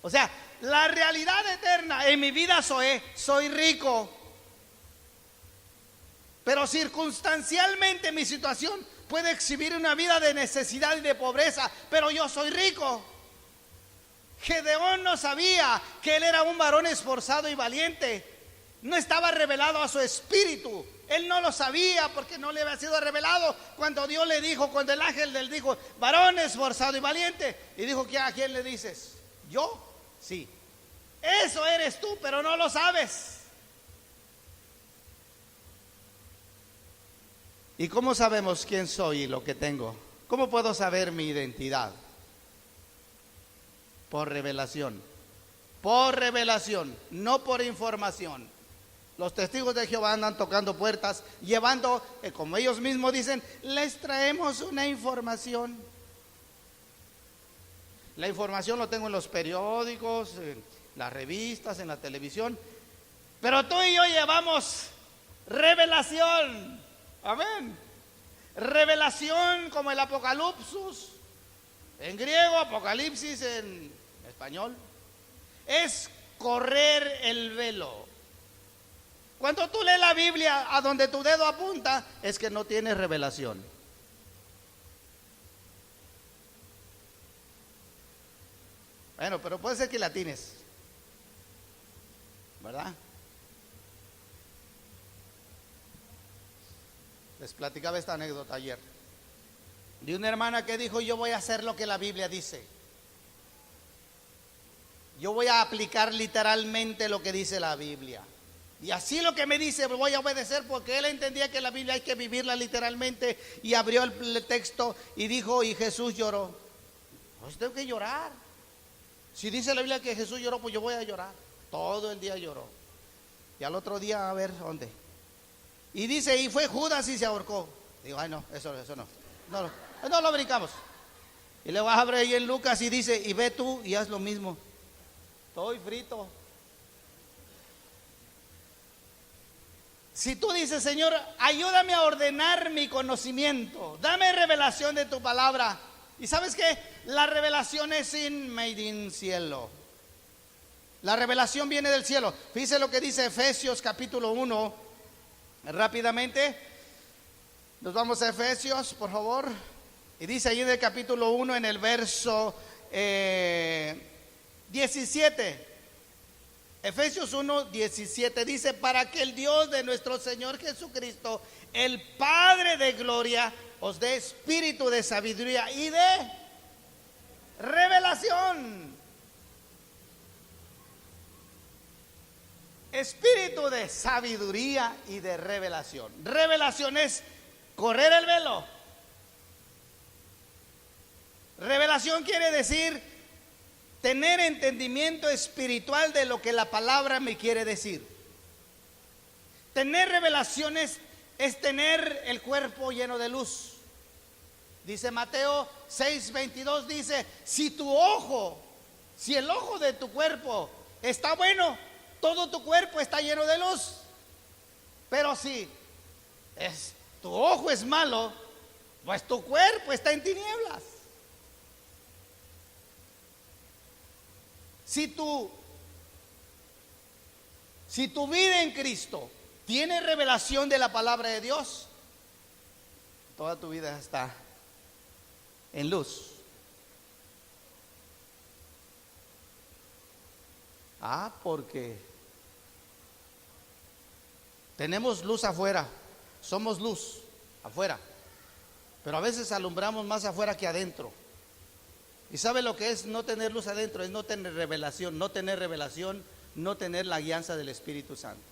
O sea, la realidad eterna en mi vida soy rico, pero circunstancialmente mi situación puede exhibir una vida de necesidad y de pobreza, pero yo soy rico. Gedeón no sabía que él era un varón esforzado y valiente. No estaba revelado a su espíritu. Él no lo sabía porque no le había sido revelado. Cuando Dios le dijo, cuando el ángel le dijo, varón esforzado y valiente, y dijo, ¿a quién le dices? ¿Yo? Sí. Eso eres tú, pero no lo sabes. ¿Y cómo sabemos quién soy y lo que tengo? ¿Cómo puedo saber mi identidad? Por revelación. Por revelación, no por información. Los testigos de Jehová andan tocando puertas, llevando, como ellos mismos dicen, les traemos una información. La información lo tengo en los periódicos, en las revistas, en la televisión. Pero tú y yo llevamos revelación. Amén. Revelación como el Apocalipsis, en griego, Apocalipsis en español. Es correr el velo. Cuando tú lees la Biblia a donde tu dedo apunta, es que no tienes revelación. Bueno, pero puede ser que la tienes, ¿verdad? Les platicaba esta anécdota ayer de una hermana que dijo: yo voy a hacer lo que la Biblia dice. Yo voy a aplicar literalmente lo que dice la Biblia. Y así lo que me dice voy a obedecer, porque él entendía que la Biblia hay que vivirla literalmente. Y abrió el texto y dijo, y Jesús lloró. Pues tengo que llorar. Si dice la Biblia que Jesús lloró, pues yo voy a llorar. Todo el día lloró. Y al otro día a ver dónde. Y dice, y fue Judas y se ahorcó. Digo, ay no, eso no. No lo brincamos. Y luego abre ahí en Lucas y dice, y ve tú y haz lo mismo. Estoy frito. Si tú dices, Señor, ayúdame a ordenar mi conocimiento, dame revelación de tu palabra. ¿Y sabes qué? La revelación es made in cielo. La revelación viene del cielo. Fíjese lo que dice Efesios capítulo 1. Rápidamente. Nos vamos a Efesios, por favor. Y dice ahí en el capítulo 1, en el verso 17. Efesios 1, 17 dice, para que el Dios de nuestro Señor Jesucristo, el Padre de gloria, os dé espíritu de sabiduría y de revelación. Espíritu de sabiduría y de revelación. Revelación es correr el velo. Revelación quiere decir tener entendimiento espiritual de lo que la palabra me quiere decir. Tener revelaciones es tener el cuerpo lleno de luz. Dice Mateo 6:22, dice, si el ojo de tu cuerpo está bueno, todo tu cuerpo está lleno de luz. Pero si tu ojo es malo, pues tu cuerpo está en tinieblas. Si tu vida en Cristo tiene revelación de la palabra de Dios, toda tu vida está en luz. Porque tenemos luz afuera, somos luz afuera, pero a veces alumbramos más afuera que adentro. ¿Y sabe lo que es no tener luz adentro? Es no tener revelación, no tener la guianza del Espíritu Santo.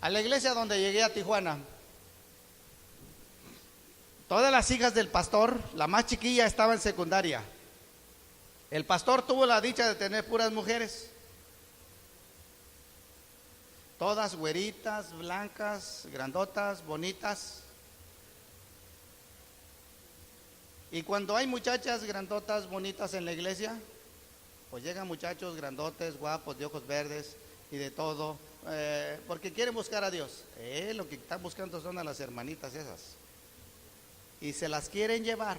A la iglesia donde llegué a Tijuana, todas las hijas del pastor, la más chiquilla estaba en secundaria. El pastor tuvo la dicha de tener puras mujeres, todas güeritas, blancas, grandotas, bonitas. Y cuando hay muchachas grandotas, bonitas en la iglesia, pues llegan muchachos grandotes, guapos, de ojos verdes y de todo, porque quieren buscar a Dios. Lo que están buscando son a las hermanitas esas. Y se las quieren llevar.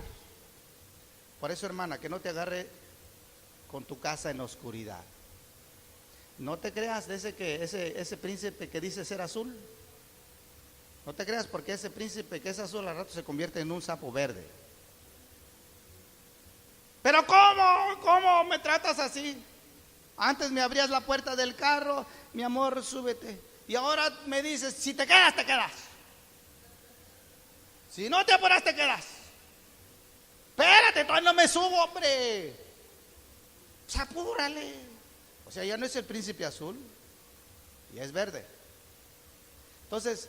Por eso, hermana, que no te agarre con tu casa en oscuridad. No te creas de ese príncipe que dice ser azul. No te creas, porque ese príncipe que es azul al rato se convierte en un sapo verde. Pero ¿cómo me tratas así? Antes me abrías la puerta del carro, mi amor, súbete. Y ahora me dices, si te quedas, te quedas. Si no te apuras, te quedas. Espérate, todavía no me subo, hombre. Pues apúrale. O sea, ya no es el príncipe azul, ya es verde. Entonces,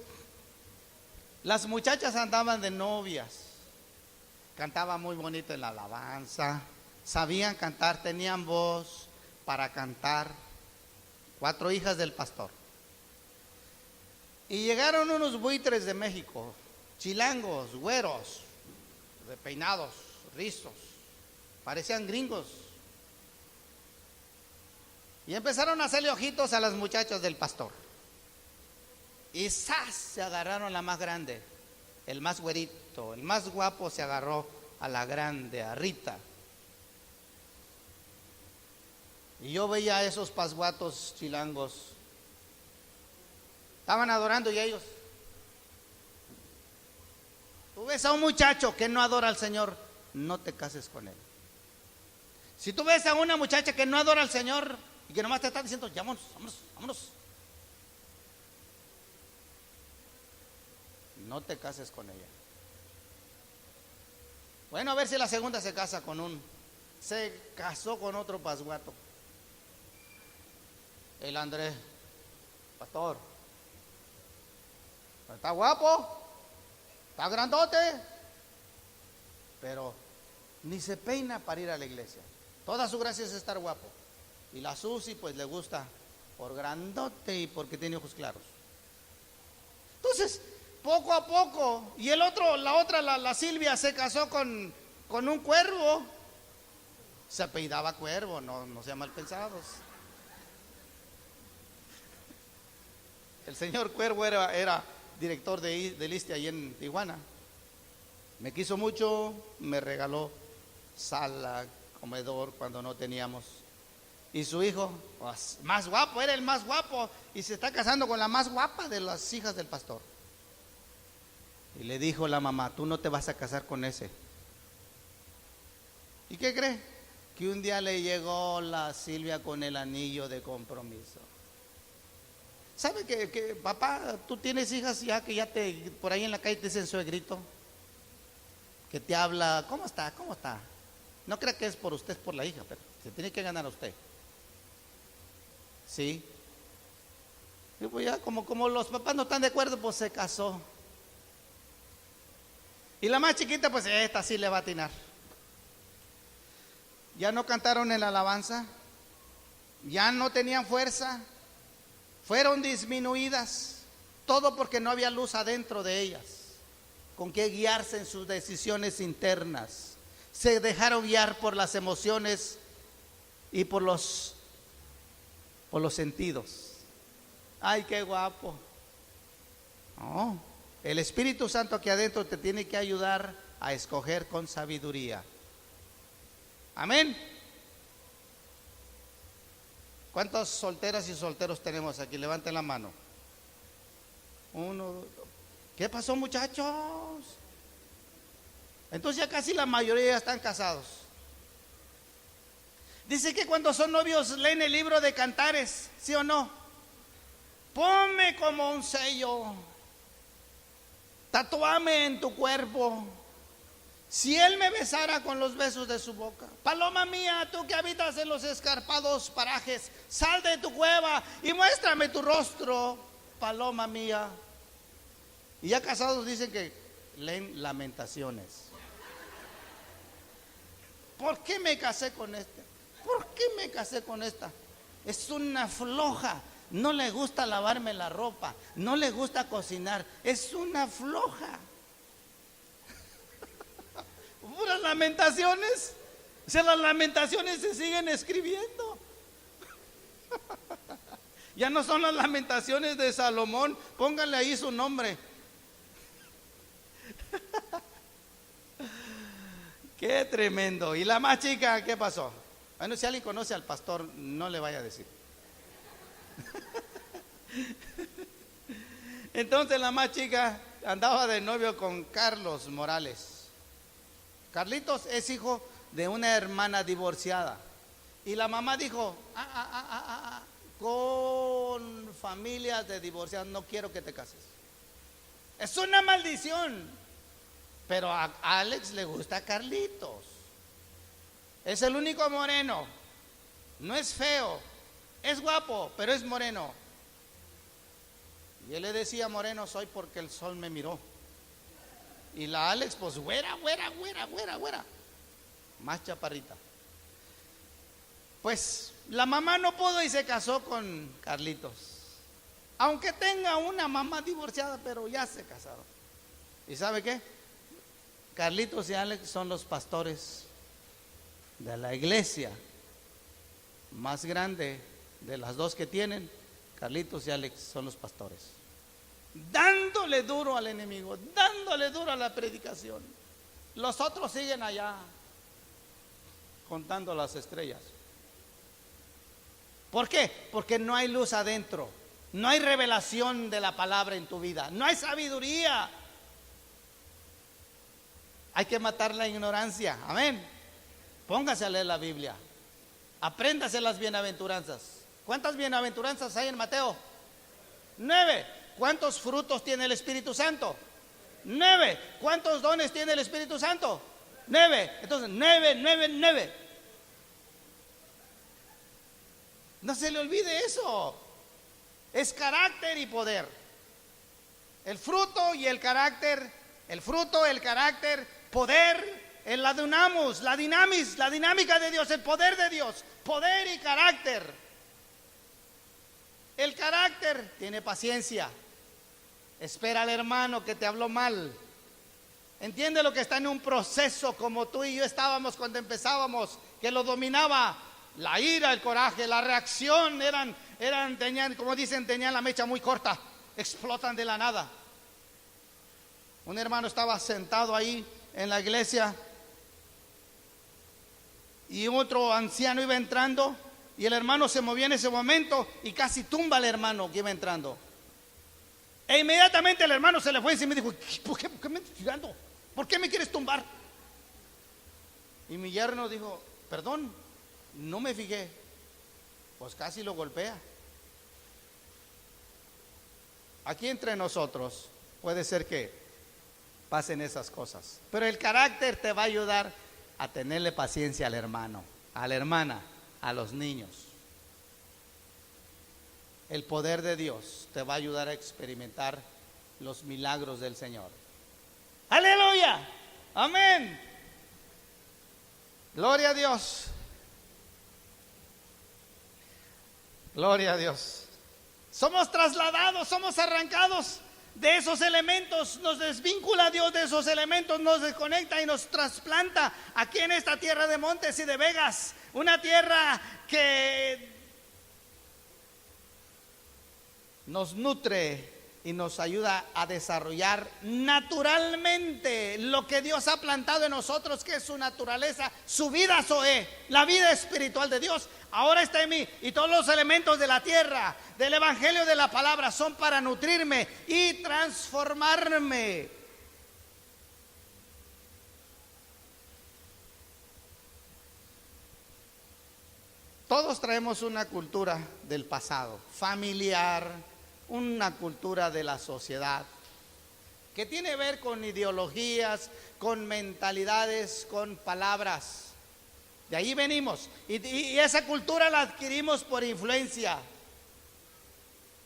las muchachas andaban de novias. Cantaban muy bonito en la alabanza, sabían cantar, tenían voz para cantar. 4 hijas del pastor. Y llegaron unos buitres de México, chilangos, güeros, de peinados, rizos, parecían gringos. Y empezaron a hacerle ojitos a las muchachas del pastor. Y ¡zas! Se agarraron la más grande, el más güerito, el más guapo se agarró a la grande, a Rita. Y yo veía a esos pasguatos chilangos. Estaban adorando y ellos. Tú ves a un muchacho que no adora al Señor, no te cases con él. Si tú ves a una muchacha que no adora al Señor y que nomás te está diciendo, ya vámonos, vámonos, no te cases con ella. Bueno, a ver si la segunda se casó con otro pasguato. El Andrés, pastor, está guapo, está grandote, pero ni se peina para ir a la iglesia. Toda su gracia es estar guapo. Y la Susi pues le gusta por grandote y porque tiene ojos claros. Entonces, poco a poco, y la Silvia se casó con un cuervo. Se apellidaba Cuervo, no sean mal pensados. El señor Cuervo era director del ISSSTE ahí en Tijuana. Me quiso mucho, me regaló sala, comedor cuando no teníamos. Y su hijo, pues, más guapo, era el más guapo, y se está casando con la más guapa de las hijas del pastor. Y le dijo la mamá, tú no te vas a casar con ese. ¿Y qué cree? Que un día le llegó la Silvia con el anillo de compromiso. ¿Sabe que papá, tú tienes hijas ya que por ahí en la calle te dicen suegrito? Que te habla, ¿cómo está? ¿Cómo está? No crea que es por usted, es por la hija, pero se tiene que ganar a usted. Sí. Y pues ya como los papás no están de acuerdo, pues se casó. Y la más chiquita, pues esta sí le va a atinar. Ya no cantaron en la alabanza, ya no tenían fuerza, fueron disminuidas, todo porque no había luz adentro de ellas, con qué guiarse en sus decisiones internas. Se dejaron guiar por las emociones y por los sentidos. Ay, qué guapo. No, el Espíritu Santo aquí adentro te tiene que ayudar a escoger con sabiduría. Amén. ¿Cuántas solteras y solteros tenemos aquí? Levanten la mano. 1, 2. ¿Qué pasó, muchachos? Entonces ya casi la mayoría ya están casados. Dice que cuando son novios leen el libro de Cantares, ¿sí o no? Ponme como un sello, tatúame en tu cuerpo. Si él me besara con los besos de su boca. Paloma mía, tú que habitas en los escarpados parajes, sal de tu cueva y muéstrame tu rostro, paloma mía. Y ya casados dicen que leen Lamentaciones. ¿Por qué me casé con este? ¿Por qué me casé con esta? Es una floja, no le gusta lavarme la ropa, no le gusta cocinar, es una floja. Puras lamentaciones. O sea, las lamentaciones se siguen escribiendo. Ya no son las lamentaciones de Salomón, pónganle ahí su nombre. Qué tremendo. Y la más chica, ¿qué pasó? Bueno, si alguien conoce al pastor, no le vaya a decir. Entonces la más chica andaba de novio con Carlos Morales. Carlitos es hijo de una hermana divorciada. Y la mamá dijo, con familias de divorciados no quiero que te cases. Es una maldición. Pero a Alex le gusta Carlitos. Es el único moreno. No es feo, es guapo, pero es moreno. Y él le decía, moreno soy porque el sol me miró. Y la Alex, pues güera. Más chaparrita. Pues la mamá no pudo y se casó con Carlitos. Aunque tenga una mamá divorciada, pero ya se casaron. ¿Y sabe qué? Carlitos y Alex son los pastores de la iglesia más grande de las dos que tienen. Carlitos y Alex son los pastores, dándole duro al enemigo, dándole duro a la predicación. Los otros siguen allá contando las estrellas. ¿Por qué? Porque no hay luz adentro, no hay revelación de la palabra en tu vida, no hay sabiduría. Hay que matar la ignorancia, amén. Póngase a leer la Biblia, apréndase las bienaventuranzas. ¿Cuántas bienaventuranzas hay en Mateo? 9. ¿Cuántos frutos tiene el Espíritu Santo? 9. ¿Cuántos dones tiene el Espíritu Santo? 9. Entonces 9. No se le olvide eso. Es carácter y poder. El fruto y el carácter. El fruto, el carácter, poder, el dunamis, la dinámica de Dios, el poder de Dios, poder y carácter. El carácter tiene paciencia. Espera al hermano que te habló mal. Entiende lo que está en un proceso como tú y yo estábamos cuando empezábamos, que lo dominaba la ira, el coraje, la reacción, tenían, como dicen, tenían la mecha muy corta, explotan de la nada. Un hermano estaba sentado ahí en la iglesia y otro anciano iba entrando y el hermano se movía en ese momento y casi tumba al hermano que iba entrando. E inmediatamente el hermano se le fue encima y dijo, ¿por qué me estás tirando? ¿Por qué me quieres tumbar? Y mi yerno dijo, perdón, no me fijé. Pues casi lo golpea. Aquí entre nosotros puede ser que pasen esas cosas, pero el carácter te va a ayudar a tenerle paciencia al hermano, a la hermana, a los niños. El poder de Dios te va a ayudar a experimentar los milagros del Señor. ¡Aleluya! ¡Amén! Gloria a Dios. Gloria a Dios. Somos trasladados, somos arrancados de esos elementos, nos desvincula Dios de esos elementos, nos desconecta y nos trasplanta aquí en esta tierra de montes y de vegas, una tierra que nos nutre y nos ayuda a desarrollar naturalmente lo que Dios ha plantado en nosotros, que es su naturaleza, su vida Zoé, la vida espiritual de Dios. Ahora está en mí y todos los elementos de la tierra, del evangelio de la palabra, son para nutrirme y transformarme. Todos traemos una cultura del pasado, familiar, una cultura de la sociedad, que tiene que ver con ideologías, con mentalidades, con palabras. De ahí venimos y esa cultura la adquirimos por influencia.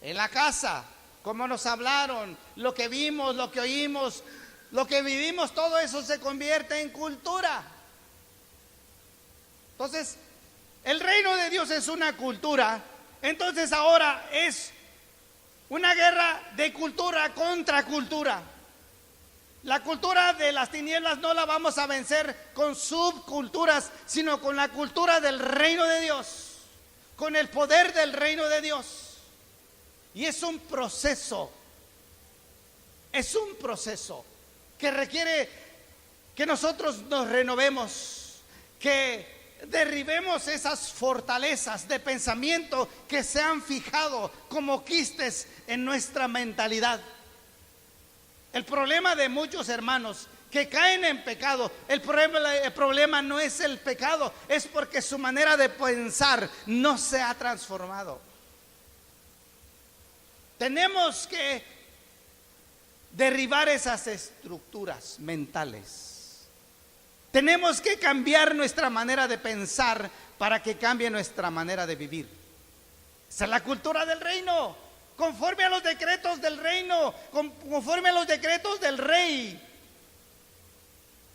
En la casa, cómo nos hablaron, lo que vimos, lo que oímos, lo que vivimos, todo eso se convierte en cultura. Entonces, el reino de Dios es una cultura. Entonces ahora es una guerra de cultura contra cultura. La cultura de las tinieblas no la vamos a vencer con subculturas, sino con la cultura del reino de Dios, con el poder del reino de Dios. Y es un proceso que requiere que nosotros nos renovemos, que derribemos esas fortalezas de pensamiento que se han fijado como quistes en nuestra mentalidad. El problema de muchos hermanos que caen en pecado, el problema no es el pecado, es porque su manera de pensar no se ha transformado. Tenemos que derribar esas estructuras mentales. Tenemos que cambiar nuestra manera de pensar para que cambie nuestra manera de vivir. Esa es la cultura del reino, conforme a los decretos del reino, conforme a los decretos del rey.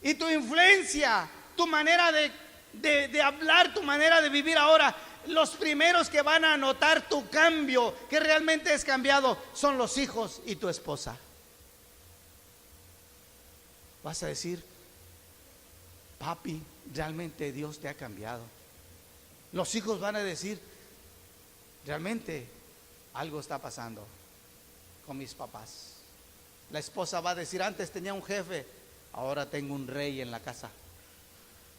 Y tu influencia, tu manera de hablar, tu manera de vivir ahora, los primeros que van a notar tu cambio, que realmente es cambiado, son los hijos y tu esposa. Vas a decir: papi, realmente Dios te ha cambiado. Los hijos van a decir: realmente algo está pasando con mis papás. La esposa va a decir: antes tenía un jefe, ahora tengo un rey en la casa.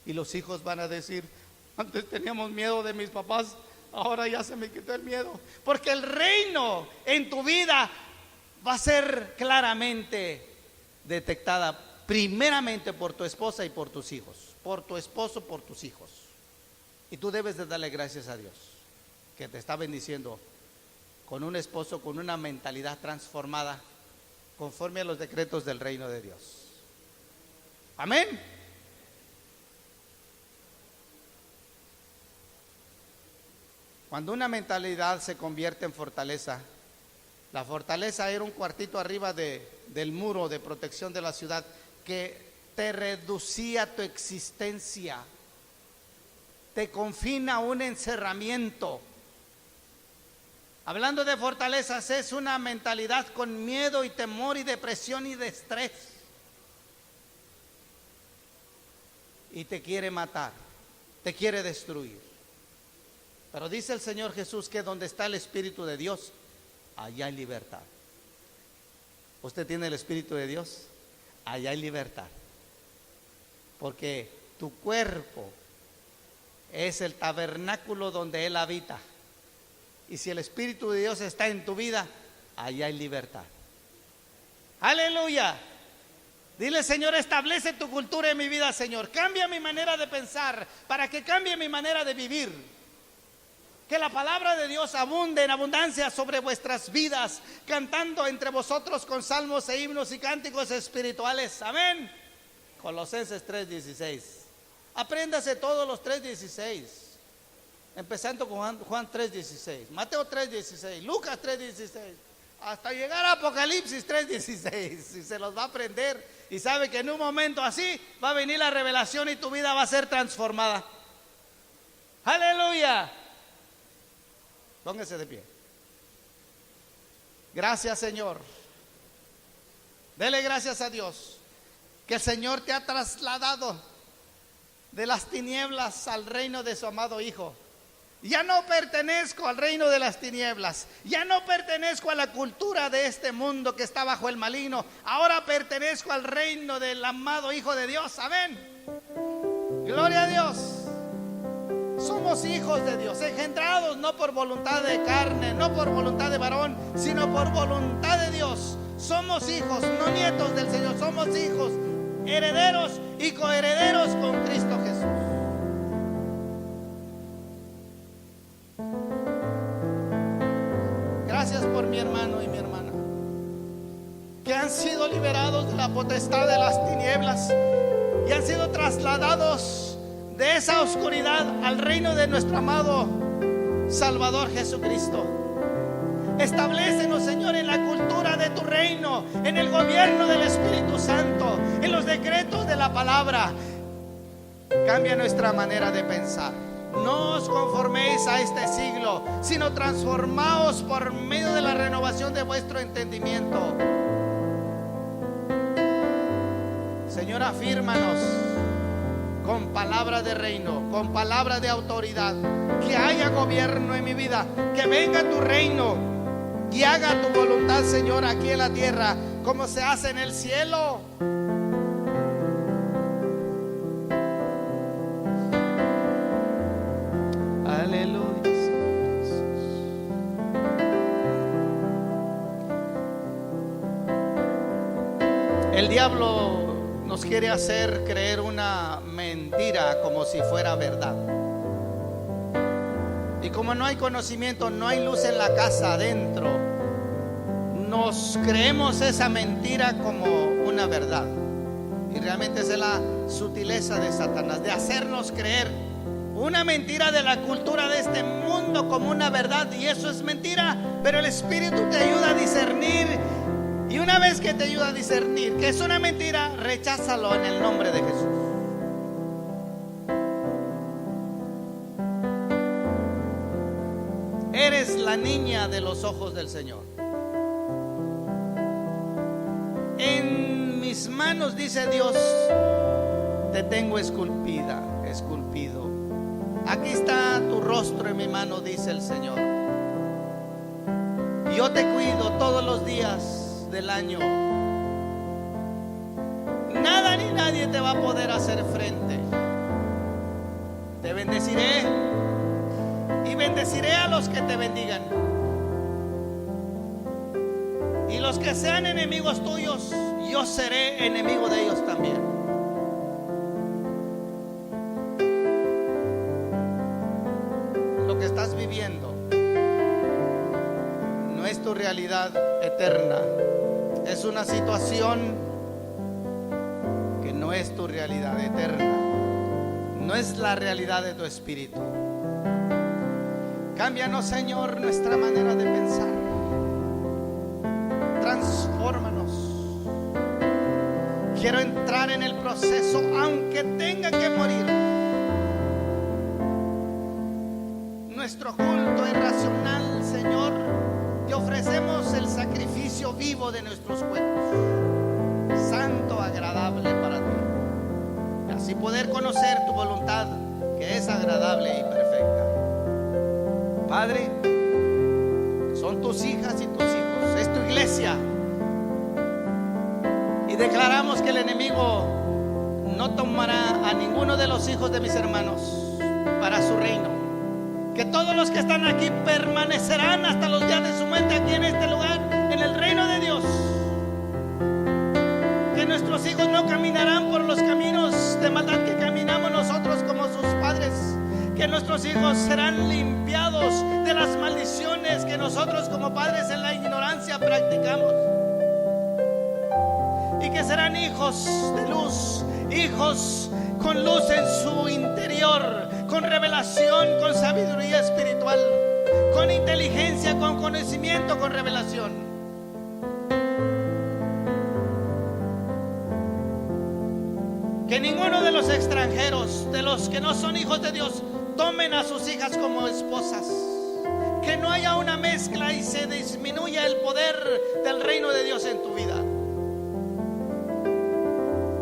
Y los hijos van a decir: antes teníamos miedo de mis papás, ahora ya se me quitó el miedo. Porque el reino en tu vida va a ser claramente detectada primeramente por tu esposa y por tus hijos, por tu esposo, por tus hijos. Y tú debes de darle gracias a Dios que te está bendiciendo con un esposo con una mentalidad transformada conforme a los decretos del reino de Dios. Amén. Cuando una mentalidad se convierte en fortaleza, la fortaleza era un cuartito arriba del muro de protección de la ciudad que te reducía tu existencia, te confina a un encerramiento. Hablando de fortalezas, es una mentalidad con miedo y temor y depresión y de estrés. Y te quiere matar, te quiere destruir. Pero dice el Señor Jesús que donde está el Espíritu de Dios, allá hay libertad. ¿Usted tiene el Espíritu de Dios? Allá hay libertad. Porque tu cuerpo es el tabernáculo donde Él habita. Y si el Espíritu de Dios está en tu vida, allá hay libertad. Aleluya. Dile: Señor, establece tu cultura en mi vida, Señor. Cambia mi manera de pensar para que cambie mi manera de vivir. Que la palabra de Dios abunde en abundancia sobre vuestras vidas, cantando entre vosotros con salmos e himnos y cánticos espirituales. Amén. Colosenses 3:16. Apréndase todos los 3:16. Empezando con Juan 3:16, Mateo 3:16, Lucas 3:16, hasta llegar a Apocalipsis 3:16. Y se los va a aprender y sabe que en un momento así va a venir la revelación y tu vida va a ser transformada. Aleluya. Póngase de pie. Gracias, Señor. Dele gracias a Dios que el Señor te ha trasladado de las tinieblas al reino de su amado Hijo. Ya no pertenezco al reino de las tinieblas, ya no pertenezco a la cultura de este mundo que está bajo el maligno. Ahora pertenezco al reino del amado Hijo de Dios. Amén. Gloria a Dios. Somos hijos de Dios, engendrados no por voluntad de carne, no por voluntad de varón, sino por voluntad de Dios. Somos hijos, no nietos del Señor, somos hijos, herederos y coherederos con Cristo Jesús. Gracias por mi hermano y mi hermana, que han sido liberados de la potestad de las tinieblas y han sido trasladados de esa oscuridad al reino de nuestro amado Salvador Jesucristo. Establécenos, Señor, en la cultura de tu reino, en el gobierno del Espíritu Santo, en los decretos de la palabra. Cambia nuestra manera de pensar. No os conforméis a este siglo, sino transformaos por medio de la renovación de vuestro entendimiento. Señor, afírmanos con palabra de reino, con palabra de autoridad. Que haya gobierno en mi vida, que venga tu reino y haga tu voluntad, Señor, aquí en la tierra como se hace en el cielo. Aleluya, Señor Jesús. El diablo nos quiere hacer creer una mentira como si fuera verdad. Y como no hay conocimiento, no hay luz en la casa adentro, nos creemos esa mentira como una verdad. Y realmente esa es la sutileza de Satanás, de hacernos creer una mentira de la cultura de este mundo como una verdad. Y eso es mentira, pero el Espíritu te ayuda a discernir. Y una vez que te ayuda a discernir que es una mentira, recházalo en el nombre de Jesús. Eres la niña de los ojos del Señor. En mis manos, dice Dios, te tengo esculpida, esculpido. Aquí está tu rostro en mi mano, dice el Señor. Yo te cuido todos los días del año. Nada ni nadie te va a poder hacer frente. Te bendeciré y bendeciré a los que te bendigan. Y los que sean enemigos tuyos, yo seré enemigo de ellos también. Lo que estás viviendo no es tu realidad eterna. Es una situación que no es tu realidad eterna. No es la realidad de tu espíritu. Cámbianos, Señor, nuestra manera de pensar. Transfórmanos. Quiero entrar en el proceso, aunque tenga que morir. Nuestro culto es racional, Señor, y ofrecemos el sacrificio vivo de nuestros cuerpos, santo, agradable para ti. Y así poder conocer tu voluntad, que es agradable y perfecta. Padre, son tus hijas y tus hijos, es tu iglesia. Y declaramos que el enemigo no tomará a ninguno de los hijos de mis hermanos para su reino. Que todos los que están aquí permanecerán hasta los días de su muerte aquí en este lugar, en el reino de Dios. Que nuestros hijos no caminarán por los caminos de maldad que caminamos nosotros como sus padres. Que nuestros hijos serán limpiados de las maldiciones que nosotros como padres en la ignorancia practicamos. Y que serán hijos de luz, hijos con luz en su interior, con revelación, con sabiduría espiritual, con inteligencia, con conocimiento, con revelación. Que ninguno de los extranjeros, de los que no son hijos de Dios, tomen a sus hijas como esposas. Que no haya una mezcla y se disminuya el poder del reino de Dios en tu vida.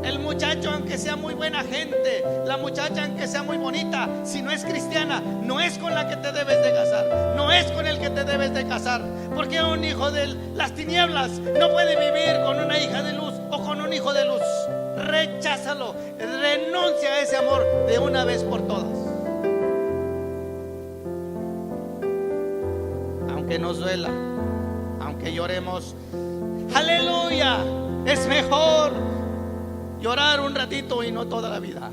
El muchacho, aunque sea muy buena gente, la muchacha, aunque sea muy bonita, si no es cristiana, no es con la que te debes de casar, no es con el que te debes de casar. Porque un hijo de las tinieblas no puede vivir con una hija de luz o con un hijo de luz. Recházalo, renuncia a ese amor de una vez por todas. Aunque nos duela, aunque lloremos, aleluya, es mejor llorar un ratito y no toda la vida.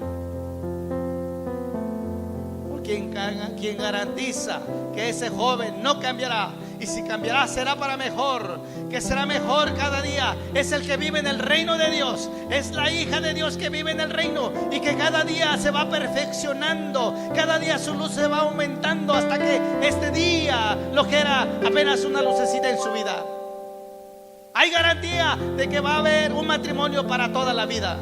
Porque quien garantiza que ese joven no cambiará, y si cambiará será para mejor, que será mejor cada día, es el que vive en el reino de Dios, es la hija de Dios que vive en el reino y que cada día se va perfeccionando, cada día su luz se va aumentando hasta que este día lo que era apenas una lucecita en su vida. Hay garantía de que va a haber un matrimonio para toda la vida.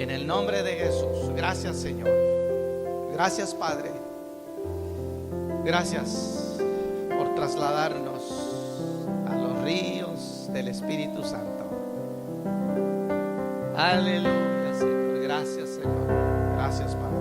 En el nombre de Jesús. Gracias, Señor. Gracias, Padre. Gracias por trasladarnos a los ríos del Espíritu Santo. Aleluya, Señor. Gracias, Señor. Gracias, Padre.